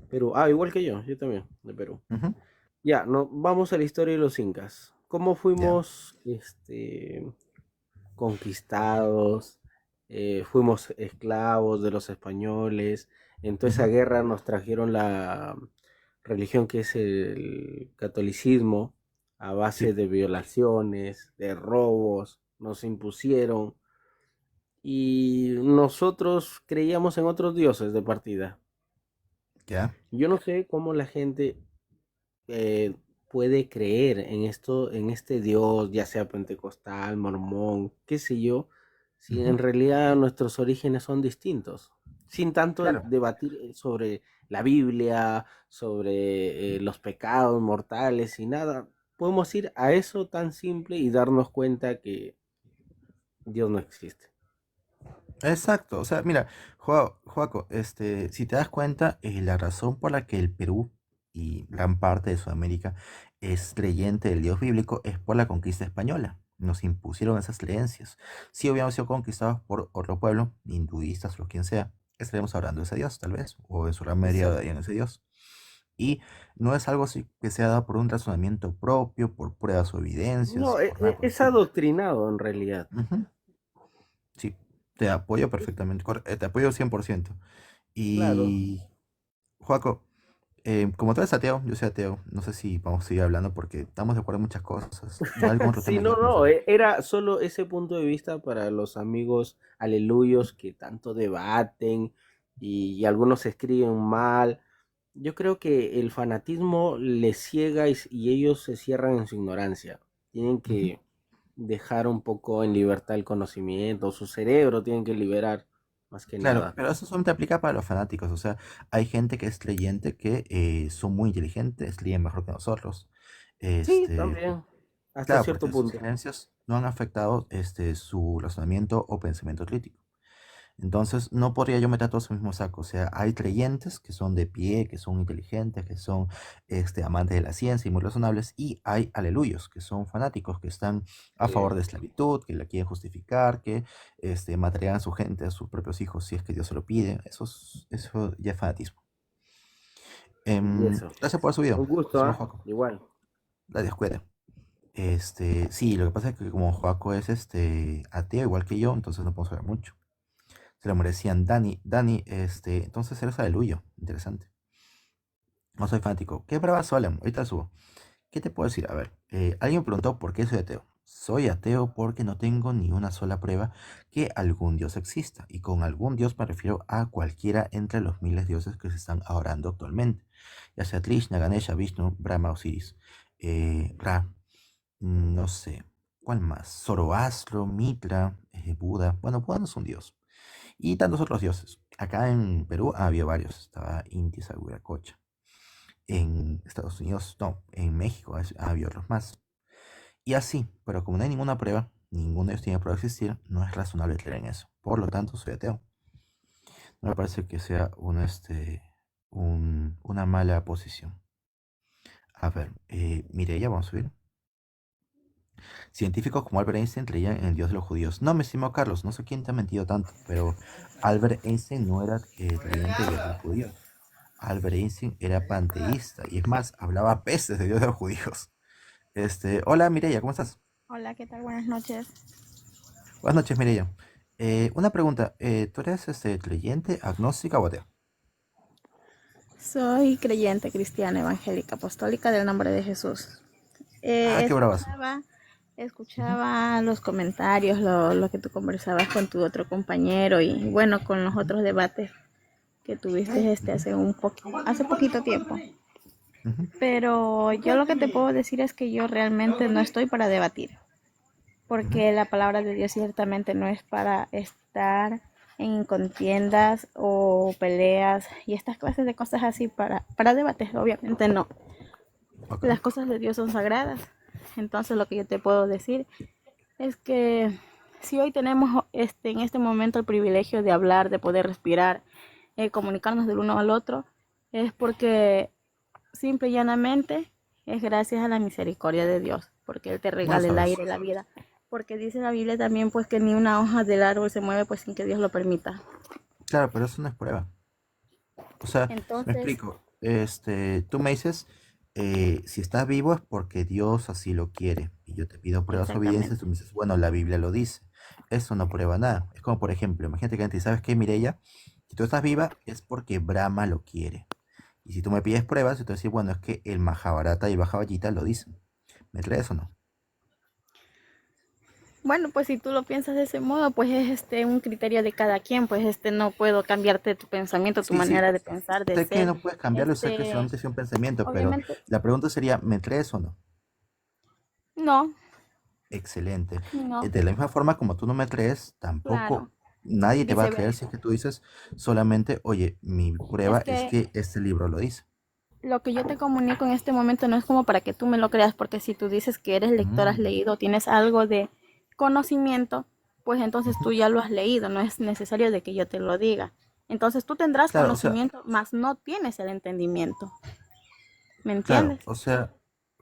Perú. Ah, igual que yo también, de Perú. Ujú, Ya, no, vamos a la historia de los incas. ¿Cómo ya. fuimos, conquistados? Fuimos esclavos de los españoles. En toda esa Ujú, guerra nos trajeron la religión que es el catolicismo a sí, base de violaciones, de robos, nos impusieron y nosotros creíamos en otros dioses de partida. ya. Yo no sé cómo la gente eh, puede creer en esto, en este Dios, ya sea pentecostal, mormón, qué sé yo, si Ujú, en realidad nuestros orígenes son distintos, sin tanto claro. debatir sobre la Biblia, sobre los pecados mortales y nada. Podemos ir a eso tan simple y darnos cuenta que Dios no existe. Exacto, o sea, mira, Joaco, si te das cuenta, la razón por la que el Perú y gran parte de Sudamérica es creyente del Dios bíblico es por la conquista española. Nos impusieron esas creencias. Si hubiéramos sido conquistados por otro pueblo, hinduistas o quien sea, estaríamos hablando de ese Dios, tal vez, o en su gran mayoría Exacto. de ese Dios. Y no es algo así que sea dado por un razonamiento propio, por pruebas o evidencias, No, por nada por el es estilo. adoctrinado en realidad. Ujú. Sí, te apoyo perfectamente, te apoyo 100%. Claro. Y, Joaco, como tú eres ateo, yo soy ateo, no sé si vamos a seguir hablando porque estamos de acuerdo en muchas cosas. ¿No hay algún otro Sí, tema que no, quieras no, conversar? era solo ese punto de vista para los amigos aleluyos que tanto debaten y algunos escriben mal. Yo creo que el fanatismo les ciega y ellos se cierran en su ignorancia. Tienen Ujú. que dejar un poco en libertad el conocimiento, su cerebro tienen que liberar más que Claro, nada. pero eso solamente aplica para los fanáticos, o sea, hay gente que es creyente que son muy inteligentes, leen mejor que nosotros. Sí, Este, también, hasta claro, cierto porque sus punto. creencias no han afectado su razonamiento o pensamiento crítico. Entonces, no podría yo meter a todos en el mismo saco. O sea, hay creyentes que son de pie, que son inteligentes, que son amantes de la ciencia y muy razonables, y hay aleluyos, que son fanáticos, que están a favor de esclavitud, que la quieren justificar, que matarían a su gente, a sus propios hijos, si es que Dios se lo pide. Eso ya es fanatismo. Y eso. Gracias por su video. Un gusto, Somos ¿ah? Joaco. Igual. Adiós, cuídate. Sí, lo que pasa es que como Joaco es ateo igual que yo, entonces no podemos hablar mucho. Se lo merecían Dani, entonces eres aleluyo. Interesante. No soy fanático. ¿Qué brava Solem? Ahorita la subo. ¿Qué te puedo decir? A ver, alguien me preguntó por qué soy ateo. Soy ateo porque no tengo ni una sola prueba que algún dios exista. Y con algún dios me refiero a cualquiera entre los miles de dioses que se están adorando actualmente. Ya sea Krishna, Ganesha, Vishnu, Brahma, Osiris, Ra, no sé. ¿Cuál más? Zoroastro, Mitra, Buda. Bueno, Buda no es un dios. Y tantos otros dioses. Acá en Perú había varios. Estaba Inti, Huiracocha. En Estados Unidos, no, en México había otros más. Y así, pero como no hay ninguna prueba, ninguno de ellos tiene prueba de existir, no es razonable creer en eso. Por lo tanto, soy ateo. No me parece que sea una mala posición. A ver, Mireya, vamos a subir. Científicos como Albert Einstein creían en el Dios de los judíos. No, me estimó Carlos, no sé quién te ha mentido tanto, pero Albert Einstein no era creyente de Dios de los judíos. Albert Einstein era panteísta y es más, hablaba pestes de Dios de los judíos. Hola Mireya, ¿cómo estás? Hola, ¿qué tal? Buenas noches. Buenas noches, Mireya. Una pregunta, ¿tú eres creyente, agnóstica o atea? Soy creyente cristiana, evangélica, apostólica del nombre de Jesús. Qué bravas. Escuchaba los comentarios, lo que tú conversabas con tu otro compañero y bueno, con los otros debates que tuviste hace poquito tiempo. Pero yo lo que te puedo decir es que yo realmente no estoy para debatir, porque la palabra de Dios ciertamente no es para estar en contiendas o peleas y estas clases de cosas así para debates, obviamente no. Okay. Las cosas de Dios son sagradas. Entonces lo que yo te puedo decir es que si hoy tenemos en este momento el privilegio de hablar, de poder respirar, comunicarnos del uno al otro, es porque simple y llanamente es gracias a la misericordia de Dios, porque Él te regala el aire, la vida. Porque dice la Biblia también pues que ni una hoja del árbol se mueve pues sin que Dios lo permita. Claro, pero eso no es prueba. O sea, entonces, me explico. Tú me dices, si estás vivo es porque Dios así lo quiere. Y yo te pido pruebas o evidencias, tú me dices, bueno, la Biblia lo dice. Eso no prueba nada. Es como, por ejemplo, imagínate que alguien te dice, ¿sabes qué, Mireya? Si tú estás viva es porque Brahma lo quiere. Y si tú me pides pruebas, yo te voy a decir, bueno, es que el Mahabharata y el Bhagavad Gita lo dicen. ¿Me crees o no? bueno, pues si tú lo piensas de ese modo, pues es un criterio de cada quien, pues no puedo cambiarte tu pensamiento, tu manera de pensar, de sé ser. que no puedes cambiarlo, sé que solamente es un pensamiento, obviamente, pero la pregunta sería, ¿me crees o no? No. Excelente. No. De la misma forma como tú no me crees, tampoco nadie te va a creer si es que tú dices solamente, oye, mi prueba es que este libro lo dice. Lo que yo te comunico en este momento no es como para que tú me lo creas, porque si tú dices que eres lector, has leído, tienes algo de conocimiento, pues entonces tú ya lo has leído, no es necesario de que yo te lo diga. Entonces tú tendrás conocimiento, mas no tienes el entendimiento. ¿Me entiendes? Claro, o sea,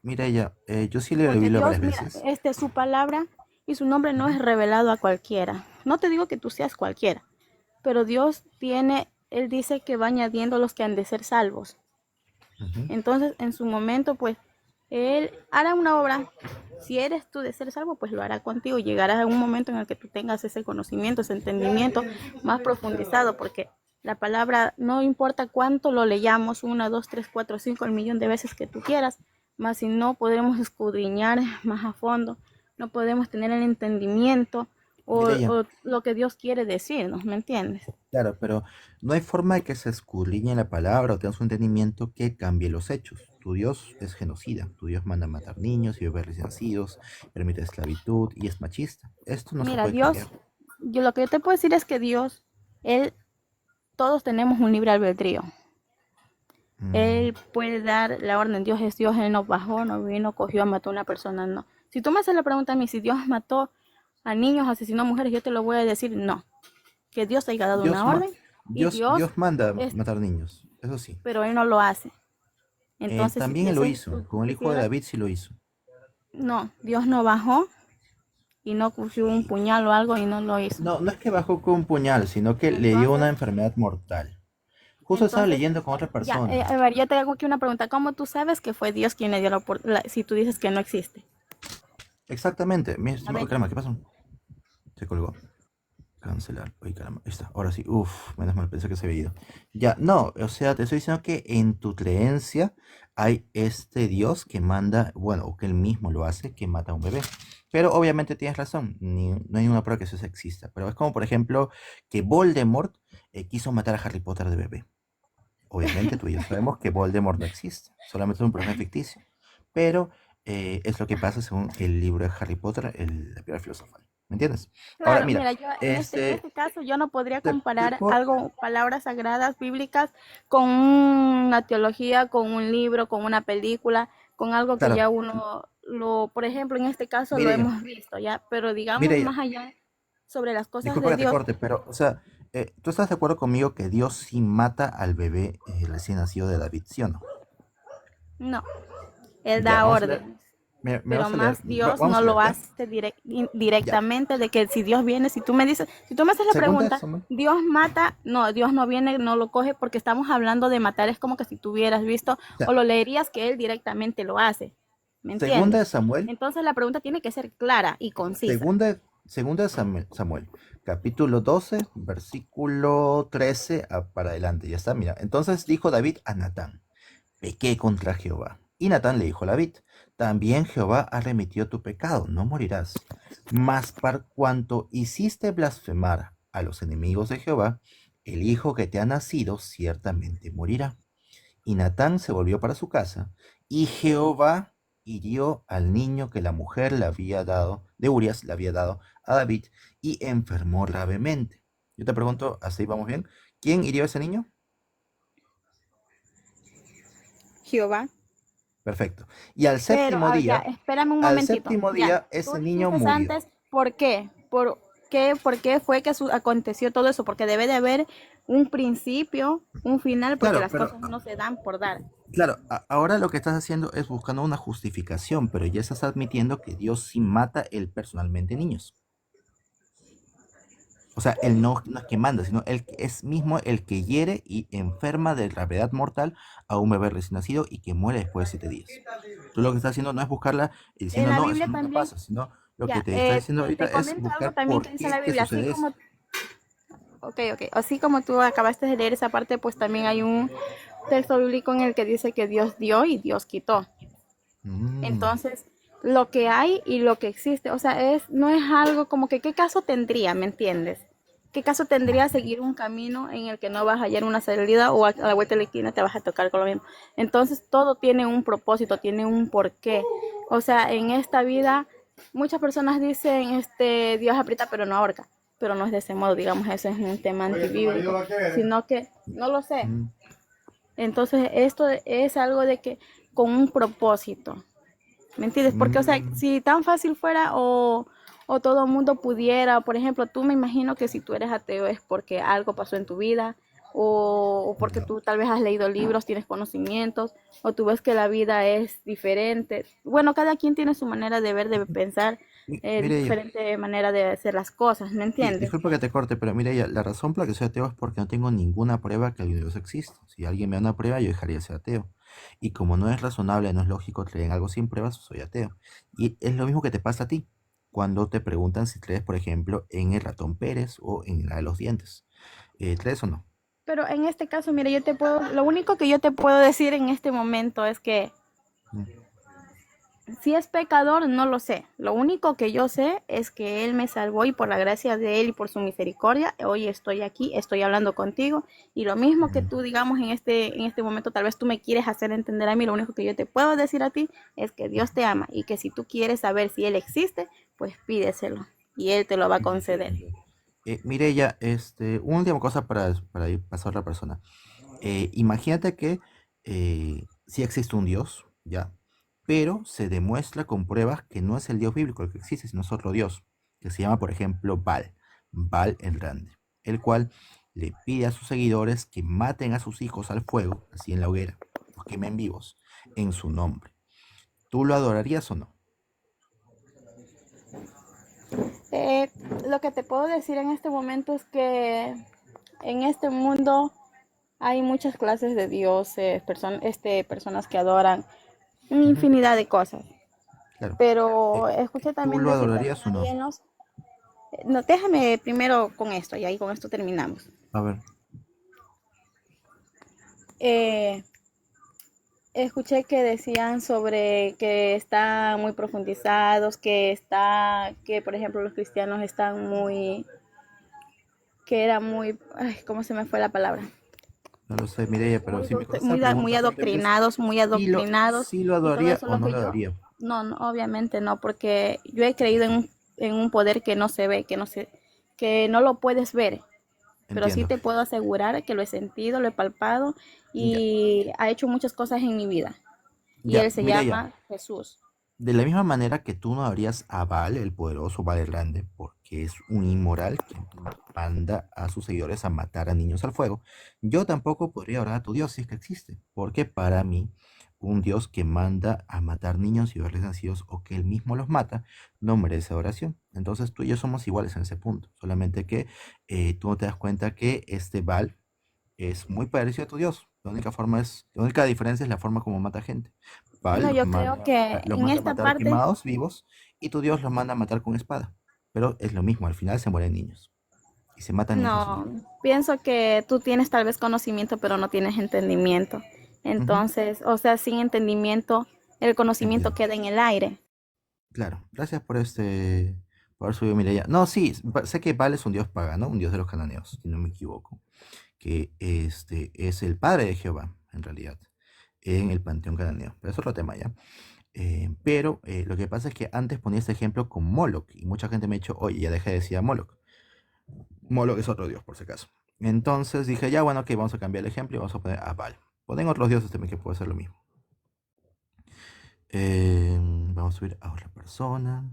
mira ella, yo sí leo la Biblia varias veces. Su palabra y su nombre no es revelado a cualquiera. No te digo que tú seas cualquiera, pero Dios Él dice que va añadiendo los que han de ser salvos. Entonces, en su momento, pues, Él hará una obra. Si eres tú de ser salvo, pues lo hará contigo. Llegarás a un momento en el que tú tengas ese conocimiento, ese entendimiento más profundizado, porque la palabra, no importa cuánto lo leyamos, 1, 2, 3, 4, 5, el millón de veces que tú quieras, más si no podremos escudriñar más a fondo, no podemos tener el entendimiento o lo que Dios quiere decirnos, ¿me entiendes? Claro, pero no hay forma de que se escudriñe la palabra o tengas un entendimiento que cambie los hechos. Tu Dios es genocida, tu Dios manda a matar niños y bebés recién nacidos, permite esclavitud y es machista. Esto no se puede cambiar. Lo que yo te puedo decir es que Dios, todos tenemos un libre albedrío. Él puede dar la orden, Dios es Dios, Él no bajó, no vino, cogió, mató a una persona, no. Si tú me haces la pregunta a mí, si Dios mató a niños, asesinó a mujeres, yo te lo voy a decir, no. Que Dios haya dado una orden. Dios manda matar niños, eso sí. Pero Él no lo hace. Entonces, también Él lo hizo, con el hijo de David sí lo hizo. No, Dios no bajó y no cogió un puñal o algo y no lo hizo. No, no es que bajó con un puñal, sino que le dio una enfermedad mortal. Justo estaba Entonces, leyendo con otra ya, persona. a ver, yo te hago aquí una pregunta. ¿Cómo tú sabes que fue Dios quien le dio si tú dices que no existe? Exactamente. Mi A estimado, ver, caramba, ¿qué pasó? Se colgó. Cancelar. Uy, caramba. Ahí está. Ahora sí. Uf, menos mal, pensé que se había ido. Ya, no. O sea, te estoy diciendo que en tu creencia hay este Dios que manda, bueno, o que él mismo lo hace, que mata a un bebé. Pero obviamente tienes razón. No hay una prueba que eso exista. Pero es como, por ejemplo, que Voldemort quiso matar a Harry Potter de bebé. Obviamente tú y yo sabemos que Voldemort no existe, solamente es un personaje ficticio. Pero es lo que pasa según el libro de Harry Potter, la piedra filosofal. ¿Me entiendes? Ahora, claro, mira, mira, yo en este, este caso yo no podría te comparar puedo- algo, palabras sagradas bíblicas con una teología, con un libro, con una película, con algo que claro, ya uno por ejemplo, en este caso lo mire ella, hemos visto, ya, pero mire digamos ella, más allá sobre las cosas disculpa de que te Dios, corte, pero, o sea, ¿tú estás de acuerdo conmigo que Dios sí mata al bebé recién nacido de David, sí o no? no, él Ya, da vamos a leer, órdenes. me Pero vas a leer, más Dios vamos no a leer, lo ¿ya? hace Ya, directamente de que si Dios viene, si tú me dices, si tú me haces la segunda, pregunta, Samuel. Dios mata, no, Dios no viene, no lo coge porque estamos hablando de matar, es como que si tú hubieras visto o Ya, lo leerías que Él directamente lo hace, ¿me segunda de entiendes? Samuel. Entonces la pregunta tiene que ser clara y concisa. Segunda de Samuel, capítulo 12, versículo 13 para adelante. Ya está, mira. Entonces dijo David a Natán, pequé contra Jehová. Y Natán le dijo a David, también Jehová ha remitido tu pecado, no morirás. Mas por cuanto hiciste blasfemar a los enemigos de Jehová, el hijo que te ha nacido ciertamente morirá. Y Natán se volvió para su casa, y Jehová hirió al niño que la mujer le había dado, de Urias le había dado a David, y enfermó gravemente. Yo te pregunto, ¿hasta ahí vamos bien? ¿Quién hirió a ese niño? Jehová. Perfecto. Y Pero, ya, espérame un al momentito. séptimo Ya, día, tú ese niño dijiste murió. antes, ¿por qué? ¿Por qué fue que aconteció todo eso? Porque debe de haber un principio, un final, porque Claro, las pero cosas no se dan por dar. claro, ahora lo que estás haciendo es buscando una justificación, pero ya estás admitiendo que Dios sí mata él personalmente niños. O sea, él no es que manda, sino él es mismo el que hiere y enferma de gravedad mortal a un bebé recién nacido y que muere después de 7 días. Tú lo que estás haciendo no es buscarla y En diciendo, la no, eso Biblia nunca también, pasa, sino lo que ya, te está diciendo ahorita te es comento algo buscar también que por dice qué la es que Biblia, así sucede eso. como, ok, así como tú acabaste de leer esa parte, pues también hay un texto bíblico en el que dice que Dios dio y Dios quitó. Mm, Entonces, lo que hay y lo que existe, o sea, no es algo como que, ¿qué caso tendría, me entiendes? ¿Qué caso tendría ujú. seguir un camino en el que no vas a hallar una salida o a la vuelta de la esquina te vas a tocar con lo mismo? Entonces, todo tiene un propósito, tiene un porqué. O sea, en esta vida, muchas personas dicen, Dios aprieta pero no ahorca, pero no es de ese modo, digamos, eso es un tema antibíblico, sino que, no lo sé. Mm, Entonces, esto es algo de que con un propósito. ¿Me entiendes? Porque, o sea, mm, si tan fácil fuera o todo el mundo pudiera, por ejemplo, tú me imagino que si tú eres ateo es porque algo pasó en tu vida o porque no. tú tal vez has leído libros, tienes conocimientos o tú ves que la vida es diferente. Bueno, cada quien tiene su manera de ver, de pensar, Mire yo, diferente manera de hacer las cosas, ¿me y entiendes? disculpa que te corte, pero mire ya, la razón por la que soy ateo es porque no tengo ninguna prueba que el universo existe. Si alguien me da una prueba, yo dejaría de ser ateo. Y como no es razonable, no es lógico creer en algo sin pruebas, soy ateo. Y es lo mismo que te pasa a ti cuando te preguntan si crees, por ejemplo, en el ratón Pérez o en la de los dientes. ¿Crees o no? Pero en este caso, mira, lo único que yo te puedo decir en este momento es que Mm, si es pecador, no lo sé. Lo único que yo sé es que Él me salvó y por la gracia de Él y por su misericordia, hoy estoy aquí, estoy hablando contigo. Y lo mismo que mm. tú, digamos, en este momento, tal vez tú me quieres hacer entender a mí, lo único que yo te puedo decir a ti es que Dios te ama y que si tú quieres saber si Él existe, pues pídeselo y Él te lo va a Ya, conceder. ya. Mireya, una última cosa para ir pasar a otra persona. Imagínate que sí existe un Dios, ¿ya? Pero se demuestra con pruebas que no es el Dios bíblico el que existe, sino es otro Dios, que se llama, por ejemplo, Baal el Grande, el cual le pide a sus seguidores que maten a sus hijos al fuego, así en la hoguera, los quemen vivos, en su nombre. ¿Tú lo adorarías o no? Lo que te puedo decir en este momento es que en este mundo Hay muchas clases de dioses, personas que adoran una Ujú, infinidad de cosas. claro. Pero escuché ¿Tú también lo decir que adorarías o no? no, déjame primero con esto y ahí con esto terminamos. A ver. Eh, Escuché que decían sobre que están muy profundizados, que por ejemplo los cristianos están que era muy, ay, ¿cómo se me fue la palabra? No lo sé, Mireia, pero si me contestas la Muy pregunta, simplemente es adoctrinados, muy adoctrinados, si lo y todo adoraría eso es o lo no que lo yo, adoraría. no, no, obviamente no, porque yo he creído en un poder que no se ve, que no lo puedes ver, pero sí Entiendo. te puedo asegurar que lo he sentido, lo he palpado Ya, y ha hecho muchas cosas en mi vida. Y ya, él se Mireia. llama Jesús. De la misma manera que tú no adorarías a Baal, el poderoso Baal el Grande, porque es un inmoral que manda a sus seguidores a matar a niños al fuego, yo tampoco podría orar a tu Dios si es que existe, porque para mí, un Dios que manda a matar niños y verles nacidos o que él mismo los mata, no merece oración. Entonces tú y yo somos iguales en ese punto, solamente que tú no te das cuenta que este Baal es muy parecido a tu Dios. La única diferencia es la forma como mata gente. No, Baal yo creo que los en manda a esta matar parte, quemados vivos y tu Dios los manda a matar con espada. Pero es lo mismo, al final se mueren niños y se matan niños en su no, nombre. pienso que tú tienes tal vez conocimiento, pero no tienes entendimiento. Ujú, Entonces, o sea, sin entendimiento, el conocimiento entiendo. queda en el aire. Claro, gracias por por haber subido Mireia. No, sí, sé que Baal es un dios pagano, un dios de los cananeos, si no me equivoco, que es el padre de Jehová, en realidad, en el panteón cananeo. Pero es otro tema ya. Pero lo que pasa es que antes ponía este ejemplo con Moloch y mucha gente me ha dicho, oye, ya deja de decir a Moloch. Moloch es otro dios, por si acaso. Entonces dije, ya bueno, ok, vamos a cambiar el ejemplo y vamos a poner a Baal. Ponen otros dioses también que puede ser lo mismo. Vamos a subir a otra persona.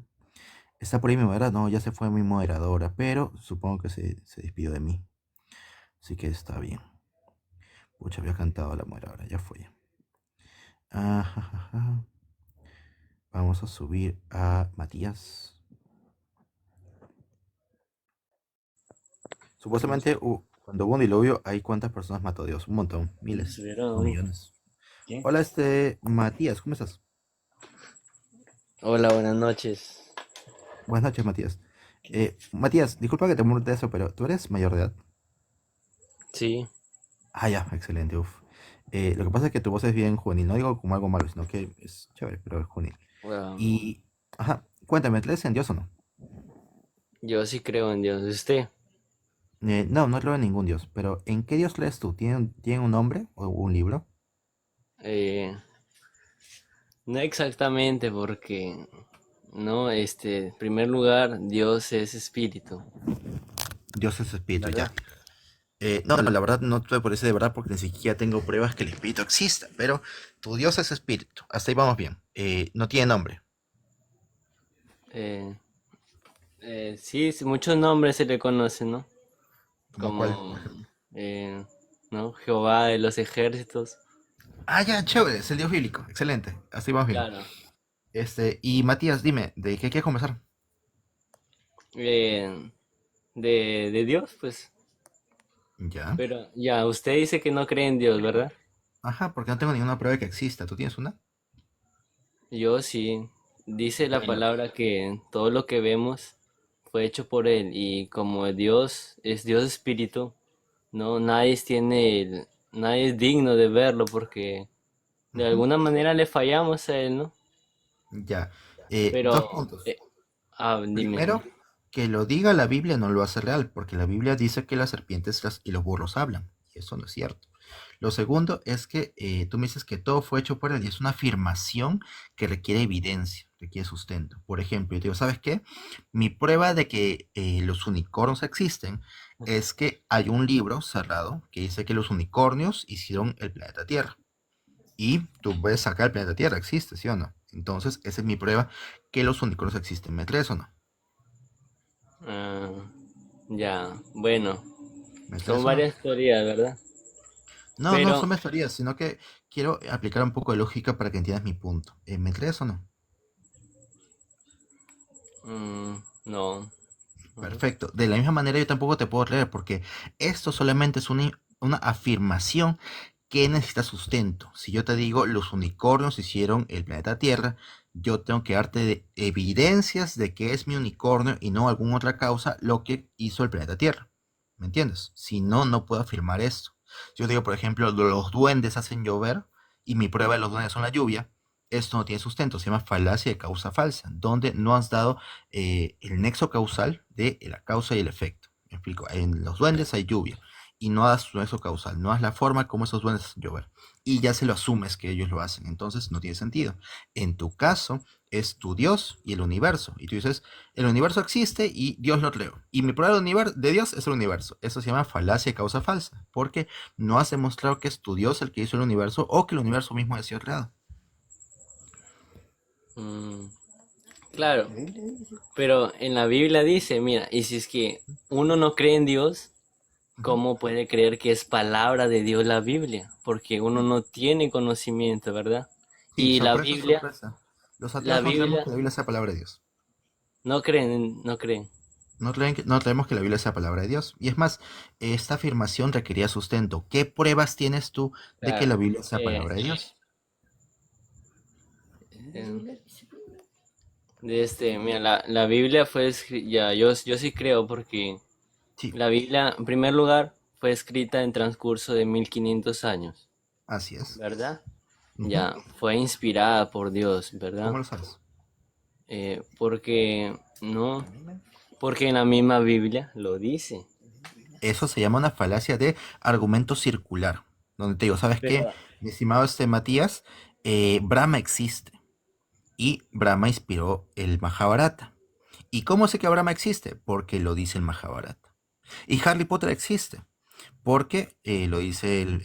Está por ahí mi moderadora. No, ya se fue mi moderadora, pero supongo que se despidió de mí. Así que está bien. Pucha, había cantado la moderadora, ya fue. Ajajaja. Vamos a subir a Matías. Supuestamente, cuando hubo un diluvio, ¿hay cuántas personas mató Dios? Un montón, miles o millones. Hola, Matías, ¿cómo estás? Hola, buenas noches. Buenas noches, Matías. Matías, disculpa que te pregunte eso, pero ¿tú eres mayor de edad? Sí, Ah, ya, excelente, uf. Lo que pasa es que tu voz es bien juvenil, no digo como algo malo, sino que es chévere, pero es juvenil. bueno, Y, ajá, cuéntame, ¿crees en Dios o no? yo sí creo en Dios. ¿Usted? No, no creo en ningún Dios, pero ¿en qué Dios crees tú? ¿Tiene un nombre o un libro? Eh, no exactamente porque, no, en primer lugar, Dios es espíritu, Dios es espíritu, ¿verdad? ya. No, la verdad no te parece de verdad porque ni siquiera tengo pruebas que el espíritu exista, pero tu Dios es espíritu, hasta ahí vamos bien. No tiene nombre, Eh, sí, sí, muchos nombres se le conocen, ¿no? ¿como cuál, Como, por ejemplo? eh, ¿no? Jehová de los ejércitos. Ah, ya, chévere, es el Dios bíblico, excelente, hasta ahí vamos bien. Claro. Y Matías, dime, ¿de qué quieres conversar? Eh, de Dios, pues. Ya. Pero ya, usted dice que no cree en Dios, ¿verdad? Ajá, porque no tengo ninguna prueba de que exista, ¿tú tienes una? Yo sí. Dice la palabra que todo lo que vemos fue hecho por Él y como Dios es Dios espíritu, no nadie es digno de verlo porque de Ujú, alguna manera le fallamos a Él, ¿no? ya. Dos Pero, puntos. dime, Primero, dime. que lo diga la Biblia no lo hace real, porque la Biblia dice que las serpientes y los burros hablan, y eso no es cierto. Lo segundo es que tú me dices que todo fue hecho por él, y es una afirmación que requiere evidencia, requiere sustento. Por ejemplo, yo te digo, ¿sabes qué? Mi prueba de que los unicornios existen es que hay un libro cerrado que dice que los unicornios hicieron el planeta Tierra. Y tú ves acá el planeta Tierra, existe, ¿sí o no? Entonces, esa es mi prueba que los unicornios existen. ¿Me crees o no? Ah, ya, bueno, ¿Me son crees o no? varias teorías, ¿verdad? No, no son Pero, mes sino que quiero aplicar un poco de lógica para que entiendas mi punto. ¿Me crees o no? no. Ajá. Perfecto. De la misma manera yo tampoco te puedo creer porque esto solamente es una una afirmación que necesita sustento. Si yo te digo los unicornios hicieron el planeta Tierra, yo tengo que darte evidencias de que es mi unicornio y no alguna otra causa lo que hizo el planeta Tierra. ¿Me entiendes? Si no, no puedo afirmar esto. Si yo digo, por ejemplo, los duendes hacen llover y mi prueba de los duendes son la lluvia, esto no tiene sustento, se llama falacia de causa falsa, donde no has dado el nexo causal de la causa y el efecto. Me explico, en los duendes hay lluvia y no das su nexo causal, no das la forma como esos duendes hacen llover y ya se lo asumes que ellos lo hacen, entonces no tiene sentido. En tu caso es tu Dios y el universo, y tú dices, el universo existe y Dios lo creó, y mi prueba de Dios es el universo. Eso se llama falacia de causa falsa, porque no has demostrado que es tu Dios el que hizo el universo o que el universo mismo ha sido creado. Mm, claro, pero en la Biblia dice, mira, y si es que uno no cree en Dios, ¿cómo puede creer que es palabra de Dios la Biblia? Porque uno no tiene conocimiento, ¿verdad? Sí, Y la sorpresa, Biblia, sorpresa. Los la ateos no creemos Biblia, que la Biblia sea palabra de Dios. no creen, no creen. No creemos que la Biblia sea palabra de Dios. Y es más, esta afirmación requería sustento. ¿Qué pruebas tienes tú de que Claro. la Biblia sea Eh, palabra de Dios? eh, mira, la Biblia fue escrita, yo sí creo porque Sí, la Biblia, en primer lugar, fue escrita en transcurso de 1500 años, así es. ¿verdad? Ujú. Ya, fue inspirada por Dios, ¿Cómo ¿verdad? lo sabes? Porque, no, porque en la misma Biblia lo dice. Eso se llama una falacia de argumento circular. Donde te digo, ¿sabes qué? Pero, Mi estimado Matías, Brahma existe. Y Brahma inspiró el Mahabharata. ¿Y cómo sé que Brahma existe? Porque lo dice el Mahabharata. Y Harry Potter existe. Porque lo dice el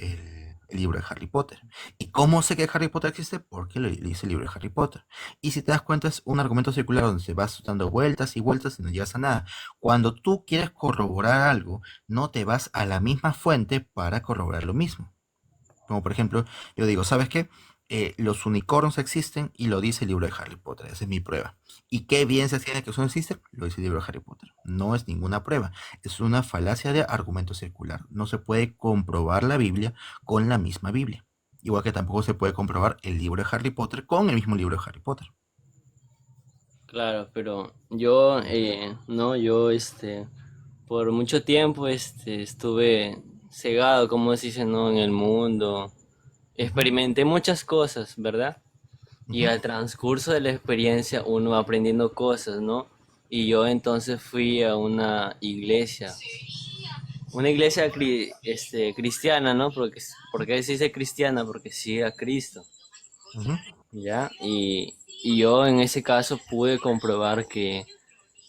libro de Harry Potter. ¿Y cómo sé que Harry Potter existe? Porque lo dice el libro de Harry Potter. Y si te das cuenta es un argumento circular donde se vas dando vueltas y vueltas y no llegas a nada. Cuando tú quieres corroborar algo, no te vas a la misma fuente para corroborar lo mismo. Como por ejemplo, yo digo, ¿sabes qué? Los unicornios existen y lo dice el libro de Harry Potter. Esa es mi prueba. ¿Y qué evidencia tiene que eso no existe? Lo dice el libro de Harry Potter. No es ninguna prueba. Es una falacia de argumento circular. No se puede comprobar la Biblia con la misma Biblia. Igual que tampoco se puede comprobar el libro de Harry Potter con el mismo libro de Harry Potter. claro, pero yo, no, yo, por mucho tiempo, estuve cegado, como se dice, ¿no? En el mundo. Ujú, Experimenté muchas cosas, ¿verdad? Y ujú. al transcurso de la experiencia uno va aprendiendo cosas, ¿no? Y yo entonces fui a una iglesia cristiana, ¿no? Porque se dice cristiana, porque sigue a Cristo, Ujú. ¿ya? Y yo en ese caso pude comprobar que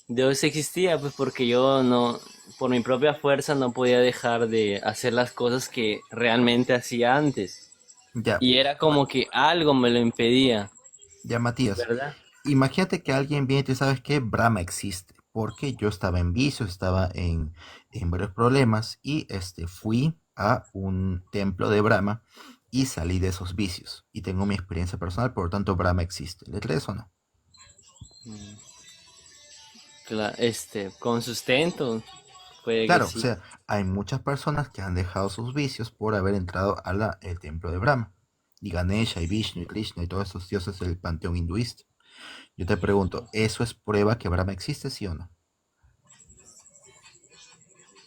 Dios existía, pues porque yo no, por mi propia fuerza no podía dejar de hacer las cosas que realmente hacía antes. Ya, Y era Ma- como que algo me lo impedía, ya Matías, ¿verdad? imagínate que alguien viene y te sabes que Brahma existe, porque yo estaba en vicios, estaba en varios problemas y fui a un templo de Brahma y salí de esos vicios y tengo mi experiencia personal, por lo tanto Brahma existe. ¿Le crees o no? Mm, con sustento, puede que Claro, o sí. sea, hay muchas personas que han dejado sus vicios por haber entrado a el templo de Brahma. Y Ganesha y Vishnu y Krishna y todos esos dioses del panteón hinduista. Yo te pregunto, ¿eso es prueba que Brahma existe, sí o no?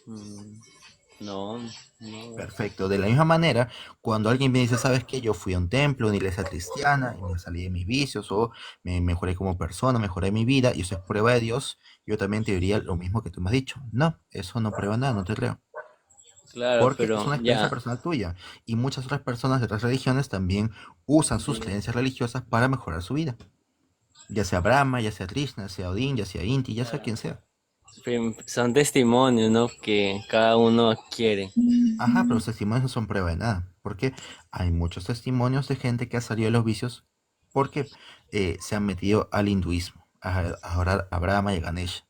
Mm, no, no. Perfecto. De la misma manera, cuando alguien me dice, ¿sabes qué? Yo fui a un templo, una iglesia cristiana, y me salí de mis vicios, o me mejoré como persona, mejoré mi vida, y eso es prueba de Dios, yo también te diría lo mismo que tú me has dicho. No, eso no prueba nada, no te creo. Claro, Porque es pero una experiencia ya, personal tuya. Y muchas otras personas de otras religiones también usan sus creencias religiosas para mejorar su vida. Ya sea Brahma, ya sea Krishna, ya sea Odín, ya sea Inti, ya sea quien sea. son testimonios, ¿no? Que cada uno quiere. Ajá, pero los testimonios no son prueba de nada, porque hay muchos testimonios de gente que ha salido de los vicios porque se han metido al hinduismo, a orar a Brahma y a Ganesha.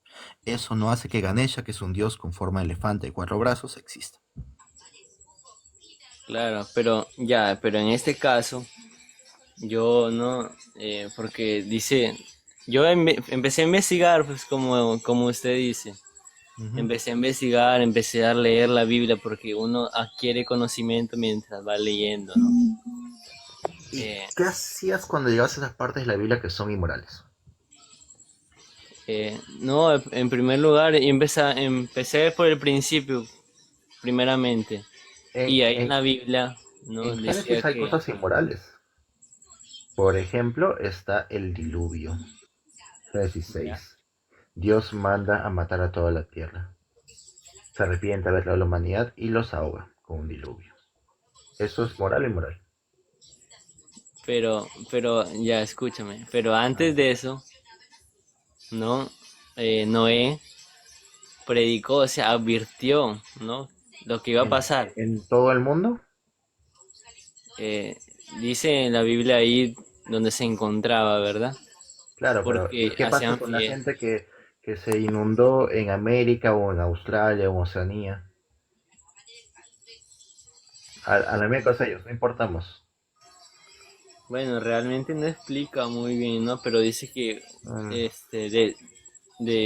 Eso no hace que Ganesha, que es un dios con forma de elefante y 4 brazos, exista. Claro, pero ya, pero en este caso, yo no, porque dice, yo empecé a investigar, pues como usted dice. Ujú. empecé a investigar, empecé a leer la Biblia porque uno adquiere conocimiento mientras va leyendo, ¿no? ¿Y Eh, qué hacías cuando llegabas a esas partes de la Biblia que son inmorales? no, en primer lugar, empecé por el principio, primeramente. En, Y ahí en en, la Biblia, ¿no? en Decía Génesis hay que, cosas inmorales. Por ejemplo, está el diluvio. Génesis ya, 6. Dios manda a matar a toda la tierra. Se arrepiente de ver la humanidad y los ahoga con un diluvio. ¿Eso es moral o inmoral? pero, ya escúchame, pero A antes ver. de eso, ¿no? Noé predicó, o sea, advirtió, ¿no? Lo que iba a ¿En, pasar. en todo el mundo? Eh, Dice en la Biblia ahí donde se encontraba, ¿verdad? Claro, pero ¿y Porque qué pasa hacían con la fiel. gente que se inundó en América o en Australia o en Oceanía? A la misma cosa ellos, no importamos. Bueno, realmente no explica muy bien, ¿no? Pero dice que Mm, este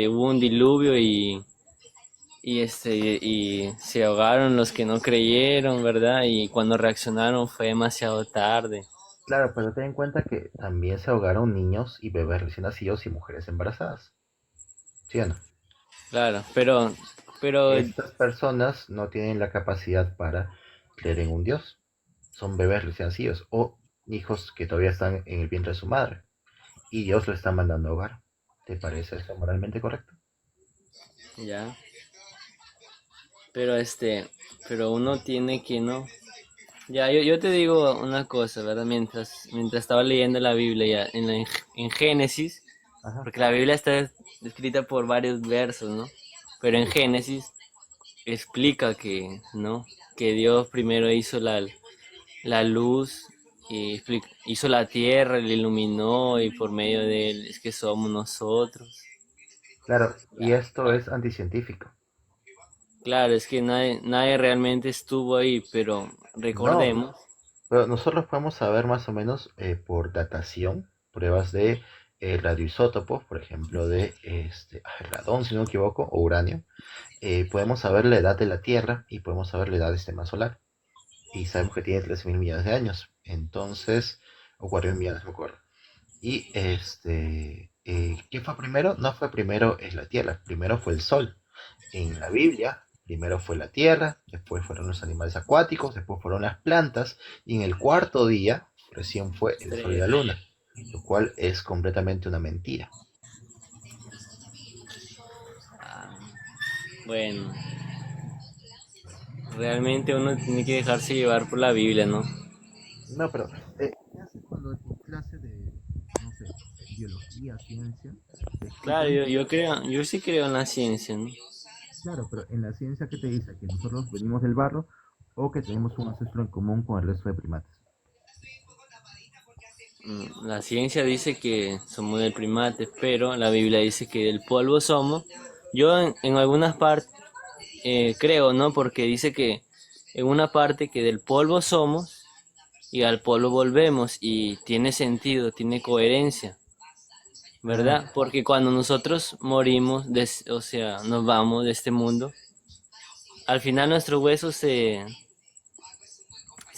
hubo un diluvio y se ahogaron los que no creyeron, ¿verdad? Y cuando reaccionaron fue demasiado tarde. claro, pero ten en cuenta que también se ahogaron niños y bebés recién nacidos y mujeres embarazadas. ¿Sí o no? Claro, pero Estas personas no tienen la capacidad para creer en un Dios. Son bebés recién nacidos o hijos que todavía están en el vientre de su madre. Y Dios lo está mandando a ahogar. ¿Te parece eso moralmente correcto? ya, pero pero uno tiene que, ¿no? Ya, yo te digo una cosa, ¿verdad? Mientras estaba leyendo la Biblia ya en Génesis, Ajá. porque la Biblia está escrita por varios versos, ¿no? Pero en Sí. Génesis explica que, ¿no? Que Dios primero hizo la luz y hizo la tierra, la iluminó y por medio de él es que somos nosotros. Claro, y Claro, esto es anticientífico. claro, es que nadie realmente estuvo ahí, pero No, recordemos, pero nosotros podemos saber más o menos por datación, pruebas de radioisótopos, por ejemplo, de radón, si no me equivoco, o uranio. Podemos saber la edad de la Tierra y podemos saber la edad del sistema solar. Y sabemos que tiene 13.000 millones de años. Entonces, o 4.000 millones, no me acuerdo. Y ¿qué fue primero? No fue primero es la Tierra, primero fue el Sol. En la Biblia, primero fue la Tierra, después fueron los animales acuáticos, después fueron las plantas, y en el cuarto día recién fue el Sol y la estrella. Luna, lo cual es completamente una mentira. Ah, bueno, realmente uno tiene que dejarse llevar por la Biblia, ¿no? No, pero ¿qué haces cuando en tu clase de, no sé, biología, ciencia, te Claro, explican? yo sí creo en la ciencia, ¿no? Claro, pero en la ciencia, ¿qué te dice? Que nosotros venimos del barro o que tenemos un ancestro en común con el resto de primates. La ciencia dice que somos del primate, pero la Biblia dice que del polvo somos. Yo en algunas partes creo, ¿no? Porque dice que en una parte que del polvo somos y al polvo volvemos y tiene sentido, tiene coherencia, Ah, ¿verdad? Porque cuando nosotros morimos, o sea, nos vamos de este mundo, al final nuestros huesos se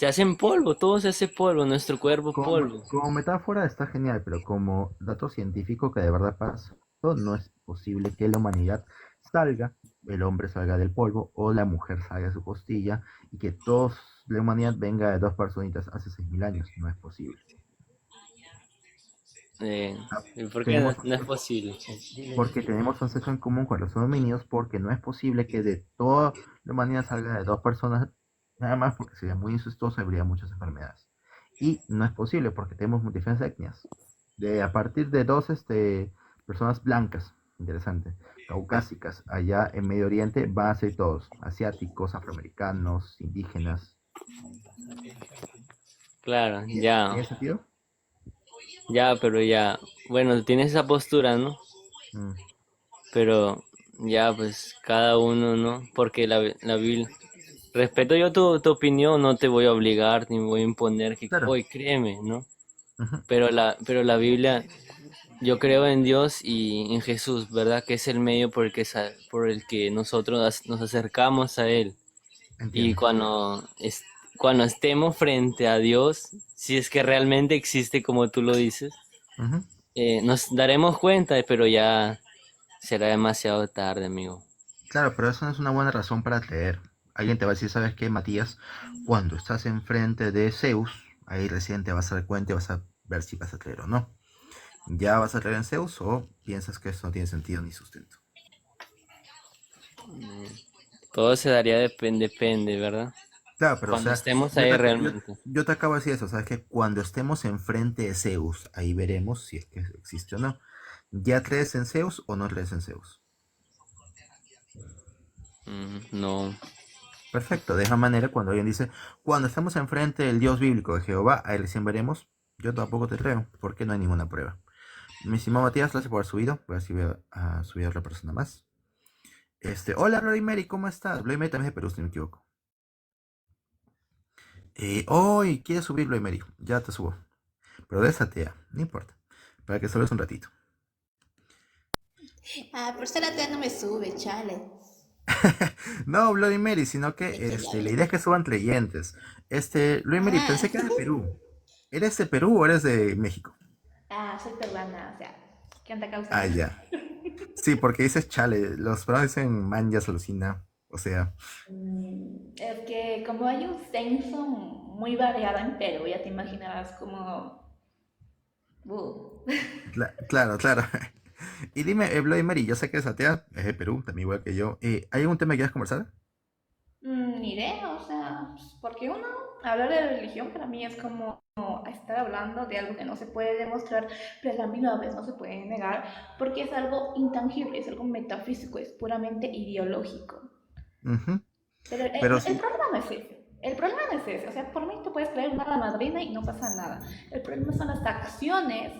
hacen polvo, todo se hace polvo, nuestro cuerpo polvo. como metáfora está genial, pero como dato científico que de verdad pasa, no es posible que la humanidad salga, el hombre salga del polvo o la mujer salga de su costilla y que toda la humanidad venga de dos personitas hace 6.000 años. No es posible. Ah, ¿Y por qué tenemos no es posible? porque tenemos un sexo en común con los homínidos, porque no es posible que de toda la humanidad salga de dos personas, nada más porque sería muy incestuoso y habría muchas enfermedades. Y no es posible porque tenemos diferentes etnias. A partir de dos personas blancas, interesante, caucásicas, allá en Medio Oriente van a ser todos, asiáticos, afroamericanos, indígenas. Claro, ¿Tiene ya, sentido? pero ya, bueno, tienes esa postura, ¿no? Mm, Pero ya, pues cada uno, ¿no? Porque la Biblia, respeto yo tu opinión, no te voy a obligar ni voy a imponer que, claro. hoy créeme, ¿no? Ujú. Pero la Biblia yo creo en Dios y en Jesús, ¿verdad? Que es el medio por el que nosotros nos acercamos a Él. Y Entiendo. cuando estemos frente a Dios, si es que realmente existe como tú lo dices, Ujú. nos daremos cuenta, pero ya será demasiado tarde, amigo. Claro, pero eso no es una buena razón para creer. Alguien te va a decir, ¿sabes qué, Matías? Cuando estás enfrente de Zeus, ahí recién te vas a dar cuenta y vas a ver si vas a creer o no. ¿Ya vas a creer en Zeus o piensas que esto no tiene sentido ni sustento? Mm, Todo se daría depende, ¿verdad? Claro, pero o Cuando sea, estemos yo ahí te, realmente. yo te acabo de decir eso, ¿sabes? Que cuando estemos enfrente de Zeus, ahí veremos si es que existe o no. ¿Ya crees en Zeus o no crees en Zeus? No. Perfecto, de esa manera cuando alguien dice, cuando estamos enfrente del Dios bíblico de Jehová, ahí recién veremos, yo tampoco te creo, porque no hay ninguna prueba. Mi estimado Matías, gracias por haber subido, voy a subir a subir a otra persona más. Hola Bloody Mary, ¿cómo estás? Bloody Mary también es de Perú, si no me equivoco. Hoy, ¿quieres subir Bloody Mary? Ya te subo. Pero de esa tea, no importa, para que solo un ratito. Ah, por ser atea no me sube, chale. No, Bloody Mary, sino que Ya, ya, la ya. idea es que suban creyentes. Bloody Mary, Ah, pensé que eras de Perú. ¿Eres de Perú o eres de México? soy peruana, o sea, ¿qué onda causa? Ah, ya. Sí, porque dices chale, los peruanos dicen manjas, alucina, o sea, Es que como hay un censo muy variado en Perú, ya te imaginarás como... claro, claro. Y dime, Bloody Mary, yo sé que es atea, es de Perú, también igual que yo. ¿Hay algún tema que quieras conversar? Ni idea, o sea, porque uno, hablar de religión para mí es como estar hablando de algo que no se puede demostrar, pero a la misma vez no se puede negar, porque es algo intangible, es algo metafísico, es puramente ideológico. Ujú. Pero Pero el sí, problema no es ese. El problema no es ese. O sea, por mí tú puedes traer una hada madrina y no pasa nada. El problema son las acciones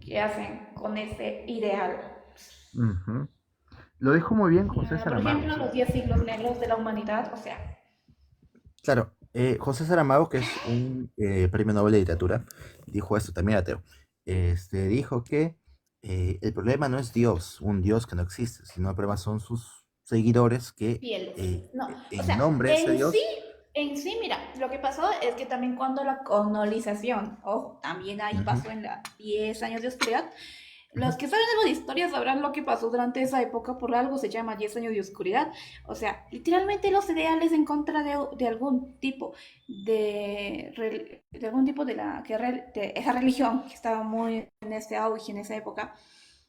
que hacen con ese ideal. ujú. Lo dijo muy bien José Por Saramago. ejemplo, los 10 siglos negros de la humanidad. O sea, Claro, José Saramago, que es un premio Nobel de Literatura, dijo esto también ateo. Dijo que el problema no es Dios, un Dios que no existe, sino el problema son sus seguidores que fieles. No, o en sea, nombre de ese Dios. en sí, mira, lo que pasó es que también cuando la colonización, ojo, también ahí Ujú, pasó en la 10 años de oscuridad. ujú. Los que saben algo de historia sabrán lo que pasó durante esa época, por algo se llama 10 años de oscuridad. O sea, literalmente los ideales en contra de algún tipo de algún tipo de, de esa religión que estaba muy en ese auge en esa época,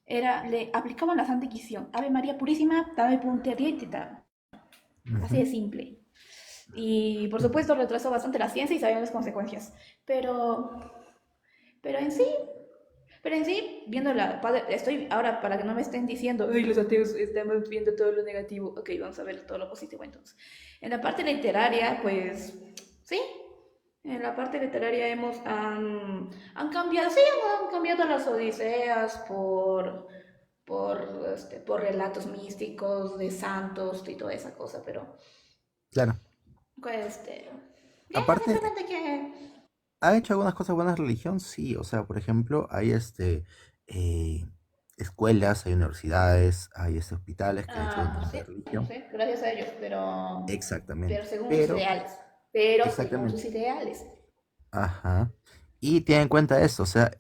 le aplicaban la Santa Inquisición. Ave María Purísima, dame puntería y tita. Así Ujú. de simple. Y por supuesto retrasó bastante la ciencia y sabían las consecuencias. Pero en sí, pero en sí, viendo estoy ahora para que no me estén diciendo, ay, los ateos estamos viendo todo lo negativo. Ok, vamos a ver todo lo positivo entonces. En la parte literaria, pues sí, en la parte literaria han cambiado, sí, han cambiado las odiseas por relatos místicos de santos y toda esa cosa, pero Claro. pues, ya, Aparte, simplemente que... ¿ha hecho algunas cosas buenas religión? Sí, o sea, por ejemplo, hay eh, escuelas, hay universidades, hay hospitales que ha hecho en nombre de religión. Sí, gracias a ellos, pero Exactamente. según sus Pero, ideales. Pero según sus exactamente. ideales. Ajá. Y ten en cuenta esto, o sea,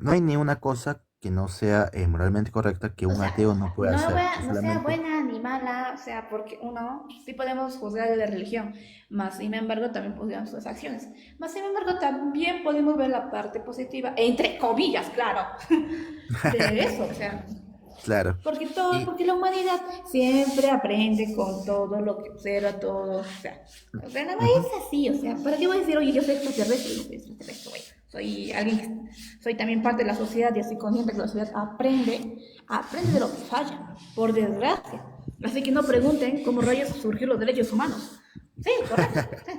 no hay ni una cosa que no sea moralmente correcta que O un sea, ateo no pueda hacer. Y no sea solamente, buena ni mala, o sea, porque uno sí podemos juzgar de la religión, más sin embargo también podemos sus acciones. Más sin embargo también podemos ver la parte positiva, entre comillas, claro, de eso, o sea, claro. Y porque la humanidad siempre aprende con todo lo que observa, todo, o sea, nada más ujú, es así, o sea, ¿para qué voy a decir, oye, yo soy extraterrestre? No soy extraterrestre, güey. Soy alguien soy también parte de la sociedad y estoy consciente que la sociedad aprende de lo que falla, por desgracia. Así que no sí. pregunten cómo rayos surgió los derechos humanos. Sí, correcto. Sí.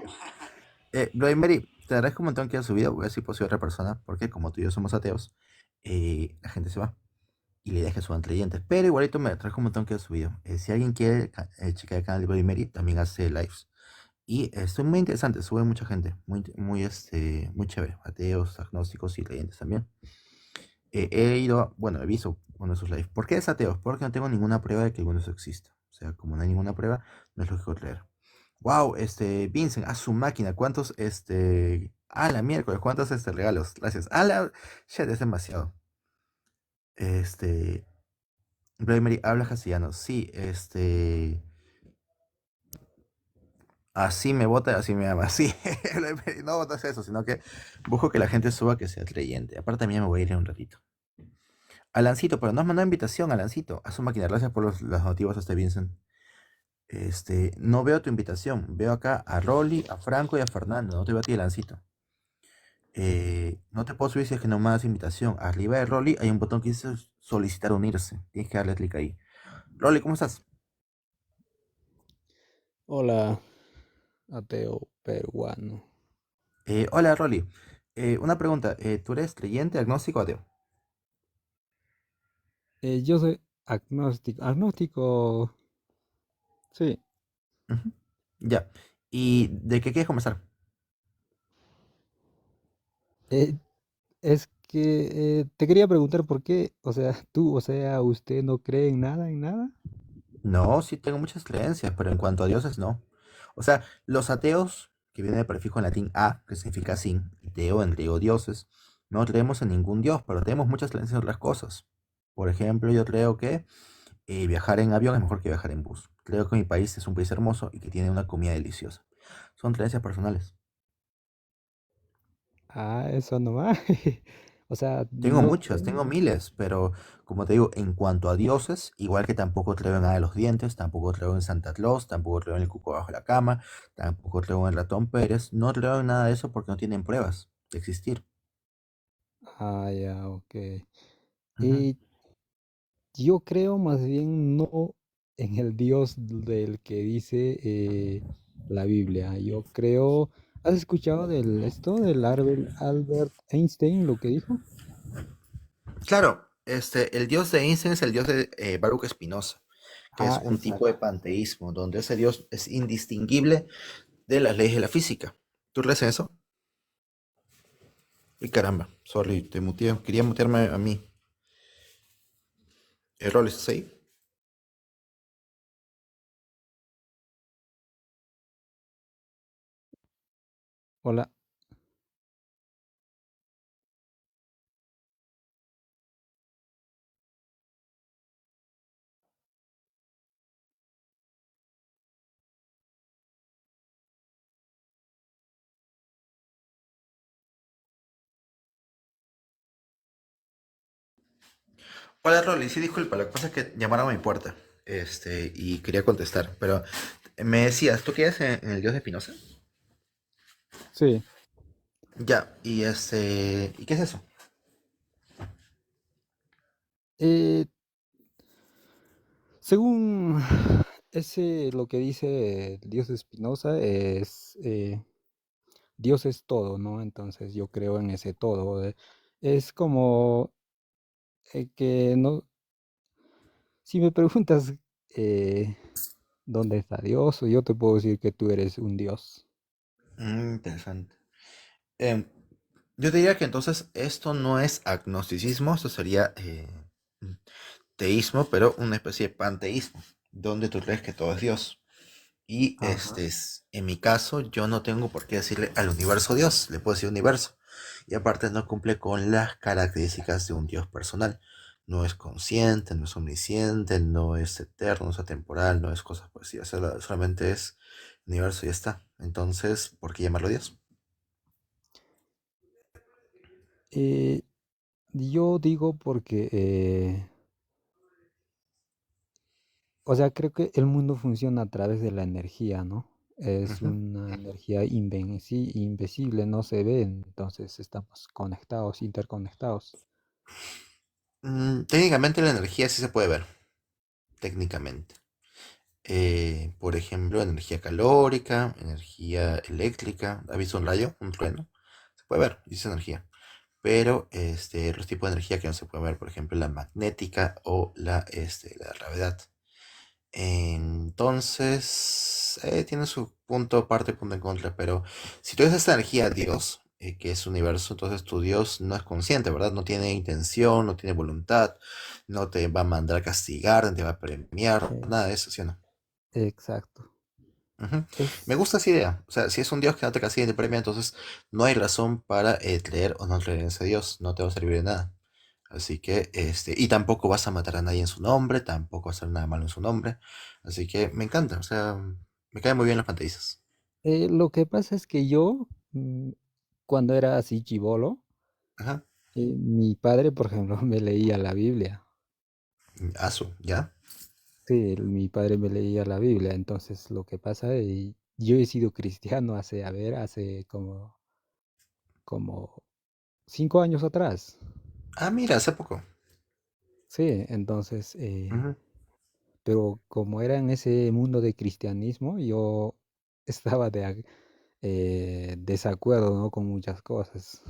Bloody Mary, te agradezco un montón que hayas subido. Voy a ver si puedo subir a otra persona, porque como tú y yo somos ateos, la gente se va. Y la idea es que suban creyentes. Pero igualito me trajo un montón que hayas subido. Si alguien quiere checar el canal de Bloody Mary, también hace lives. Y esto es muy interesante, sube mucha gente, muy chévere, ateos, agnósticos y creyentes también. He ido, bueno, he visto uno de sus lives. ¿Por qué es ateo? Porque no tengo ninguna prueba de que alguno de eso exista. O sea, como no hay ninguna prueba, no es lógico creer. Wow, Vincent, a su máquina, ¿cuántos, a la miércoles, cuántos, regalos? Gracias. A la, shit, es demasiado. Este, Mary habla castellano. Sí, así me vota, así me ama. Sí, Bloody no votas eso, sino que busco que la gente suba que sea creyente. Aparte, también me voy a ir en un ratito. Alancito, pero no has mandado invitación, Alancito. A su máquina, gracias por los motivos, Vincent. No veo tu invitación. Veo acá a Rolly, a Franco y a Fernando. No te veo a ti, Alancito. No te puedo subir si es que no me das invitación. Arriba de Rolly hay un botón que dice solicitar unirse. Tienes que darle clic ahí. Rolly, ¿cómo estás? Hola, ateo peruano. Hola, Rolly. Una pregunta. ¿Tú eres creyente, agnóstico o ateo? Yo soy agnóstico. Agnóstico, sí. Ujú. Ya. ¿Y de qué quieres conversar? Eh, es que te quería preguntar por qué, o sea, tú, o sea, ¿usted no cree en nada, en nada? No, sí tengo muchas creencias, pero en cuanto a dioses, no. O sea, los ateos, que viene del prefijo en latín a, que significa sin, y teo en griego dioses, no creemos en ningún dios, pero tenemos muchas creencias en otras cosas. Por ejemplo, yo creo que viajar en avión es mejor que viajar en bus. Creo que mi país es un país hermoso y que tiene una comida deliciosa. Son creencias personales. Ah, eso nomás. O sea, Tengo no muchas, creen. tengo miles, pero como te digo, en cuanto a dioses, igual que tampoco creo en nada de los dientes, tampoco creo en Santa Claus, tampoco creo en el cuco bajo la cama, tampoco creo en el ratón Pérez, no creo en nada de eso porque no tienen pruebas de existir. Ah, ya, ok. Ujú. Y yo creo más bien no en el Dios del que dice la Biblia. Yo creo, ¿has escuchado del esto del Albert Einstein, lo que dijo? Claro, el dios de Einstein es el dios de Baruch Spinoza, que es Ah, un tipo de exacto. panteísmo, donde ese dios es indistinguible de las leyes de la física. ¿Tú crees en eso? Y caramba, sorry, te muteé, quería mutearme a mí. ¿Error es ahí? Hola. Hola Rolly, sí, disculpa, lo que pasa es que llamaron a mi puerta, y quería contestar, pero me decías, ¿tú crees en el dios de Spinoza? Sí. Ya, ¿y qué es eso? Eh, según ese lo que dice el Dios de Spinoza es Dios es todo, ¿no? Entonces yo creo en ese todo. Es como que no, si me preguntas eh, dónde está Dios, yo te puedo decir que tú eres un Dios. Interesante. Em, yo te diría que entonces esto no es agnosticismo, esto sería teísmo, pero una especie de panteísmo, donde tú crees que todo es Dios. Y Ajá. en mi caso, yo no tengo por qué decirle al universo Dios, le puedo decir universo. Y aparte no cumple con las características de un Dios personal. No es consciente, no es omnisciente, no es eterno, no es atemporal, no es cosas por así. Solamente es universo y ya está. Entonces, ¿por qué llamarlo Dios? Eh, yo digo porque o sea, creo que el mundo funciona a través de la energía, ¿no? Es Ujú. una energía invisible, no se ve, entonces estamos conectados, interconectados. Técnicamente la energía sí se puede ver, técnicamente. Por ejemplo, energía calórica, energía eléctrica. ¿Has visto un rayo, un trueno? Se puede ver, dice energía. Pero los tipos de energía que no se puede ver, por ejemplo, la magnética o la gravedad. Entonces, tiene su punto aparte, punto en contra, pero si tú dices esta energía a Dios, que es universo, entonces tu Dios no es consciente, ¿verdad? No tiene intención, no tiene voluntad, no te va a mandar a castigar, no te va a premiar, Eh, nada de eso, ¿sí o no? exacto. Ujú. Me Es, gusta esa idea. O sea, si es un Dios que no te castiga ni te premia, entonces no hay razón para creer o no creer en ese Dios. No te va a servir de nada. Así que, y tampoco vas a matar a nadie en su nombre, tampoco vas a hacer nada malo en su nombre. Así que me encanta, o sea, me caen muy bien las pantallas. lo que pasa es que yo, cuando era así chibolo, Ajá. mi padre, por ejemplo, me leía la Biblia. Asu, ¿ya? Sí, mi padre me leía la Biblia. Entonces, lo que pasa, yo he sido cristiano hace, a ver, hace como 5 años atrás. Ah, mira, hace poco. Sí, entonces, Ujú. pero como era en ese mundo de cristianismo, yo estaba desacuerdo, ¿no? Con muchas cosas.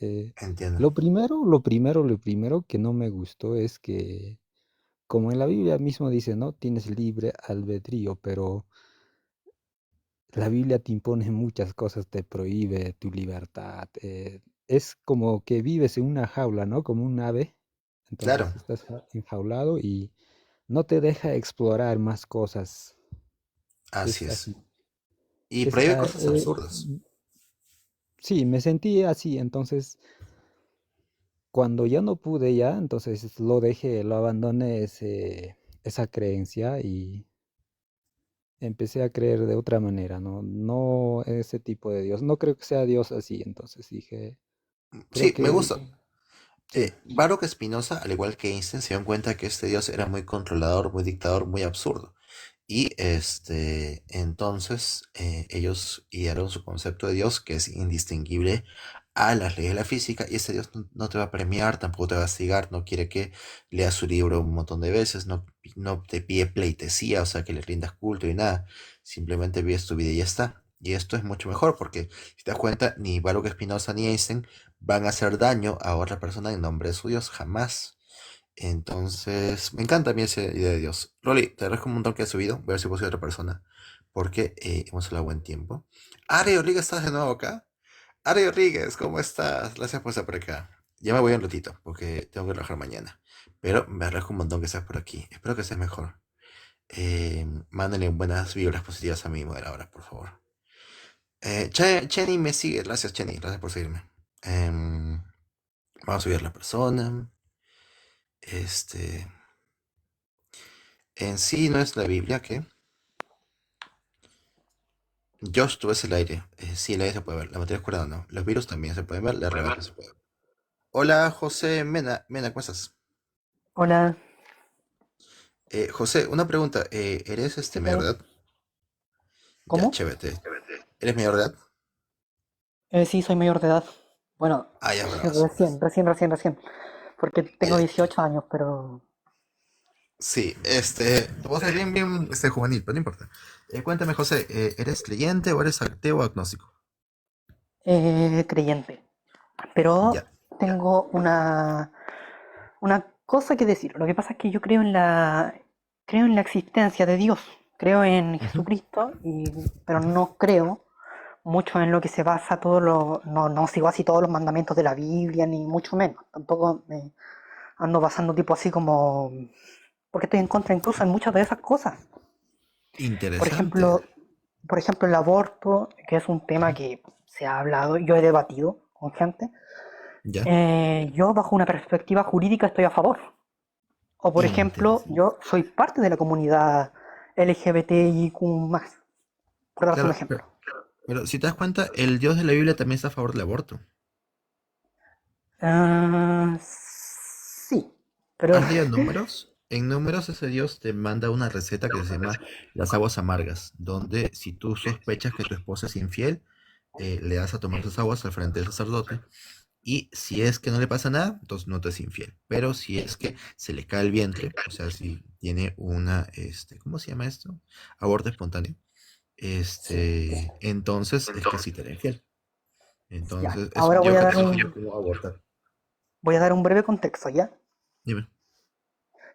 Eh, Entiendo. lo primero que no me gustó es que, como en la Biblia mismo dice, ¿no? Tienes libre albedrío, pero la Biblia te impone muchas cosas, te prohíbe tu libertad. Es como que vives en una jaula, ¿no? Como un ave. Claro, Entonces estás enjaulado y no te deja explorar más cosas. así Es es. así. Y prohíbe cosas absurdas. Sí, me sentí así. Entonces, cuando ya no pude ya, entonces lo dejé, lo abandoné esa creencia y empecé a creer de otra manera, ¿no? No ese tipo de Dios. No creo que sea Dios así. Entonces dije, creo Sí, me que gusta. sí. Baruch Spinoza, al igual que Einstein, se dio cuenta que este Dios era muy controlador, muy dictador, muy absurdo. Y entonces ellos idearon su concepto de Dios, que es indistinguible a las leyes de la física, y ese Dios no te va a premiar, tampoco te va a castigar, no quiere que leas su libro un montón de veces, no te pide pleitesía, o sea, que le rindas culto y nada, simplemente vives tu vida y ya está. Y esto es mucho mejor porque, si te das cuenta, ni Baruch Spinoza ni Einstein van a hacer daño a otra persona en nombre de su Dios, jamás. Entonces, me encanta a mí esa idea de Dios. Rolly, te agradezco un montón que has subido. Voy a ver si puedo subir a otra persona. Porque hemos hablado buen tiempo. Ari Rodríguez, ¿estás de nuevo acá? Ari Rodríguez, ¿cómo estás? Gracias por estar por acá. Ya me voy un ratito porque tengo que trabajar mañana. Pero me agradezco un montón que estés por aquí. Espero que estés mejor. Mándenle buenas vibras positivas a mi moderadora, por favor. Chenny me sigue. Gracias, Chenny. Gracias por seguirme. Vamos a subir a la persona. Este. En sí no es la Biblia que. Josh, tú ves el aire. Sí, el aire se puede ver. La materia oscura no. Los virus también se pueden ver. La realidad no se puede ver. Hola, José Mena. Mena, ¿cómo estás? Hola, José, una pregunta. ¿Eres ¿qué mayor de tal? edad? Ya, ¿Cómo? chévere. ¿Eres mayor de edad? Sí, soy mayor de edad. Bueno, Ah, ya, bravazo. recién. Porque Ah, tengo ya. 18 años, pero Sí, tu voz es bien, juvenil, pero no importa. Cuéntame, José, ¿eres creyente o eres ateo o agnóstico? creyente. Pero Ya. tengo una cosa que decir. Lo que pasa es que yo creo en la existencia de Dios. Creo en Ujú. Jesucristo, pero no creo mucho en lo que se basa no sigo así todos los mandamientos de la Biblia, ni mucho menos. Tampoco me ando basando tipo así como porque estoy en contra incluso en muchas de esas cosas. Por Interesante. ejemplo, por ejemplo, el aborto, que es un tema que se ha hablado, yo he debatido con gente. Ya. Yo bajo una perspectiva jurídica estoy a favor. O por ejemplo, Interesante. yo soy parte de la comunidad LGBTIQ+, por darte un Claro, ejemplo. pero si te das cuenta, el Dios de la Biblia también está a favor del aborto. Sí, pero ¿Has leído Números? En Números ese Dios te manda una receta que se llama las aguas amargas, donde si tú sospechas que tu esposa es infiel, le das a tomar esas aguas al frente del sacerdote. Y si es que no le pasa nada, entonces no te es infiel. Pero si es que se le cae el vientre, o sea, si tiene ¿cómo se llama esto? Aborto espontáneo. sí, Entonces es que sí te era infiel. ya. Entonces es Ahora un Dios que te enseña cómo abortar. voy a dar un breve contexto, ¿ya? Dime.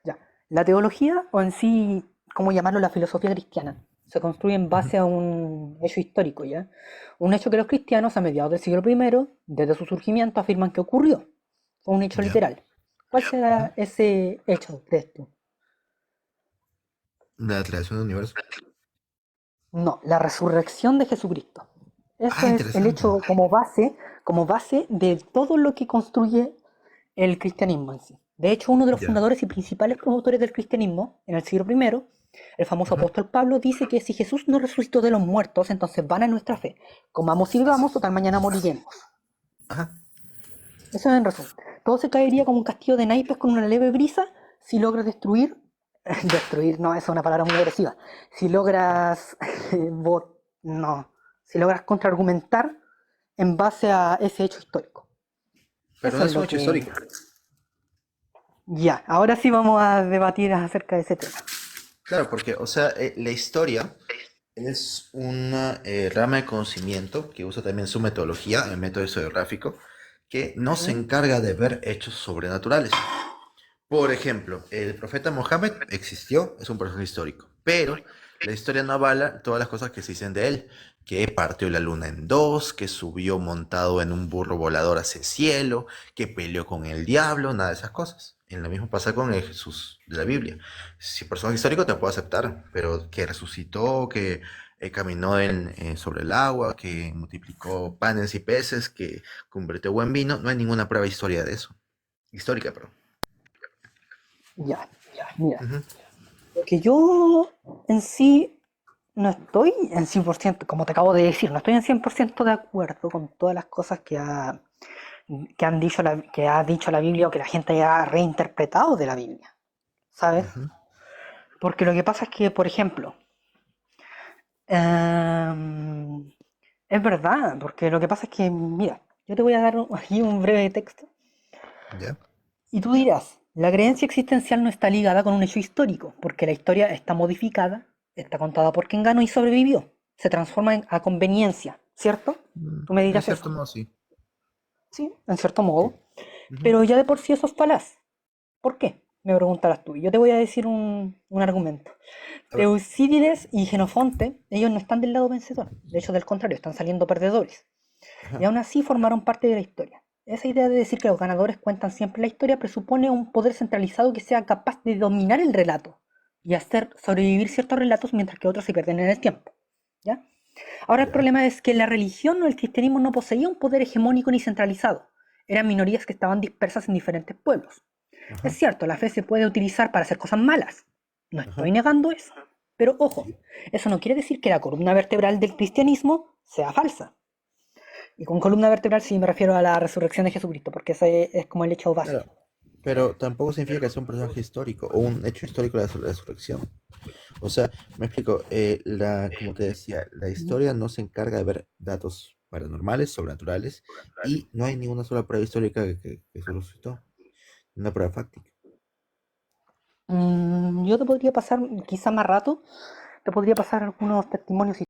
Ya. La teología, o en sí, ¿cómo llamarlo? La filosofía cristiana. Se construye en Ujú. base a un hecho histórico, ¿ya? Un hecho que los cristianos a mediados del siglo I, desde su surgimiento, afirman que ocurrió. Fue un hecho Ya. literal. ¿Cuál Ujú. será ese hecho, crees tú? La creación del universo. No, la resurrección de Jesucristo. Eso Ah, es el interesante. hecho como base de todo lo que construye el cristianismo en sí. De hecho, uno de los Ya. fundadores y principales promotores del cristianismo en el siglo I, el famoso Ujú. apóstol Pablo, dice que si Jesús no resucitó de los muertos, entonces vana es nuestra fe. Comamos y bebamos, total mañana moriremos. Ajá. Eso es en resumen. Todo se caería como un castillo de naipes con una leve brisa si logras destruir. Destruir, no, esa es una palabra muy agresiva. Si logras. No. Si logras contraargumentar en base a ese hecho histórico. Pero Eso no es es un lo hecho que. histórico. Ya, ahora sí vamos a debatir acerca de ese tema. Claro, porque, o sea, la historia es una rama de conocimiento que usa también su metodología, el método historiográfico, que no se ¿Mm? encarga de ver hechos sobrenaturales. Por ejemplo, el profeta Mohammed existió, es un personaje histórico, pero la historia no avala todas las cosas que se dicen de él, que partió la luna en dos, que subió montado en un burro volador hacia el cielo, que peleó con el diablo, nada de esas cosas. En lo mismo pasa con el Jesús de la Biblia. Si personaje histórico te puedo aceptar, pero que resucitó, que caminó sobre el agua, que multiplicó panes y peces, que convirtió agua en vino, no hay ninguna prueba histórica de eso. Histórica, perdón. Ya, mira. Ujú. Porque yo en sí no estoy en 100%, como te acabo de decir, no estoy en 100% de acuerdo con todas las cosas que ha dicho la Biblia o que la gente ha reinterpretado de la Biblia, ¿sabes? Ujú. Porque lo que pasa es que, por ejemplo, em, es verdad, porque lo que pasa es que, mira, yo te voy a dar aquí un breve texto ¿Ya? y tú dirás, la creencia existencial no está ligada con un hecho histórico, porque la historia está modificada, está contada por quien ganó y sobrevivió, se transforma a conveniencia, ¿cierto? Tú me En dirás cierto eso, modo, sí. ¿sí? En cierto Sí. modo, Ujú. pero ya de por sí eso es falaz. ¿Por qué? Me preguntarás tú. Y yo te voy a decir un argumento. A ver. Teucídides y Jenofonte, ellos no están del lado vencedor. De hecho, del contrario, están saliendo perdedores. Y Ajá. aún así formaron parte de la historia. Esa idea de decir que los ganadores cuentan siempre la historia presupone un poder centralizado que sea capaz de dominar el relato y hacer sobrevivir ciertos relatos mientras que otros se pierden en el tiempo. ¿Ya? Ahora el Ya. problema es que la religión o el cristianismo no poseía un poder hegemónico ni centralizado. Eran minorías que estaban dispersas en diferentes pueblos. Es Ajá. cierto, la fe se puede utilizar para hacer cosas malas. No estoy Ajá. negando eso. Pero ojo, Sí. eso no quiere decir que la columna vertebral del cristianismo sea falsa. Y con columna vertebral sí me refiero a la resurrección de Jesucristo, porque ese es como el hecho base. Claro. Pero tampoco significa que sea un personaje histórico o un hecho histórico de la resurrección. O sea, me explico, como te decía, la historia no se encarga de ver datos paranormales, sobrenaturales, y no hay ninguna sola prueba histórica que se resucitó, una prueba fáctica. Yo te podría pasar, quizá más rato, te podría pasar algunos testimonios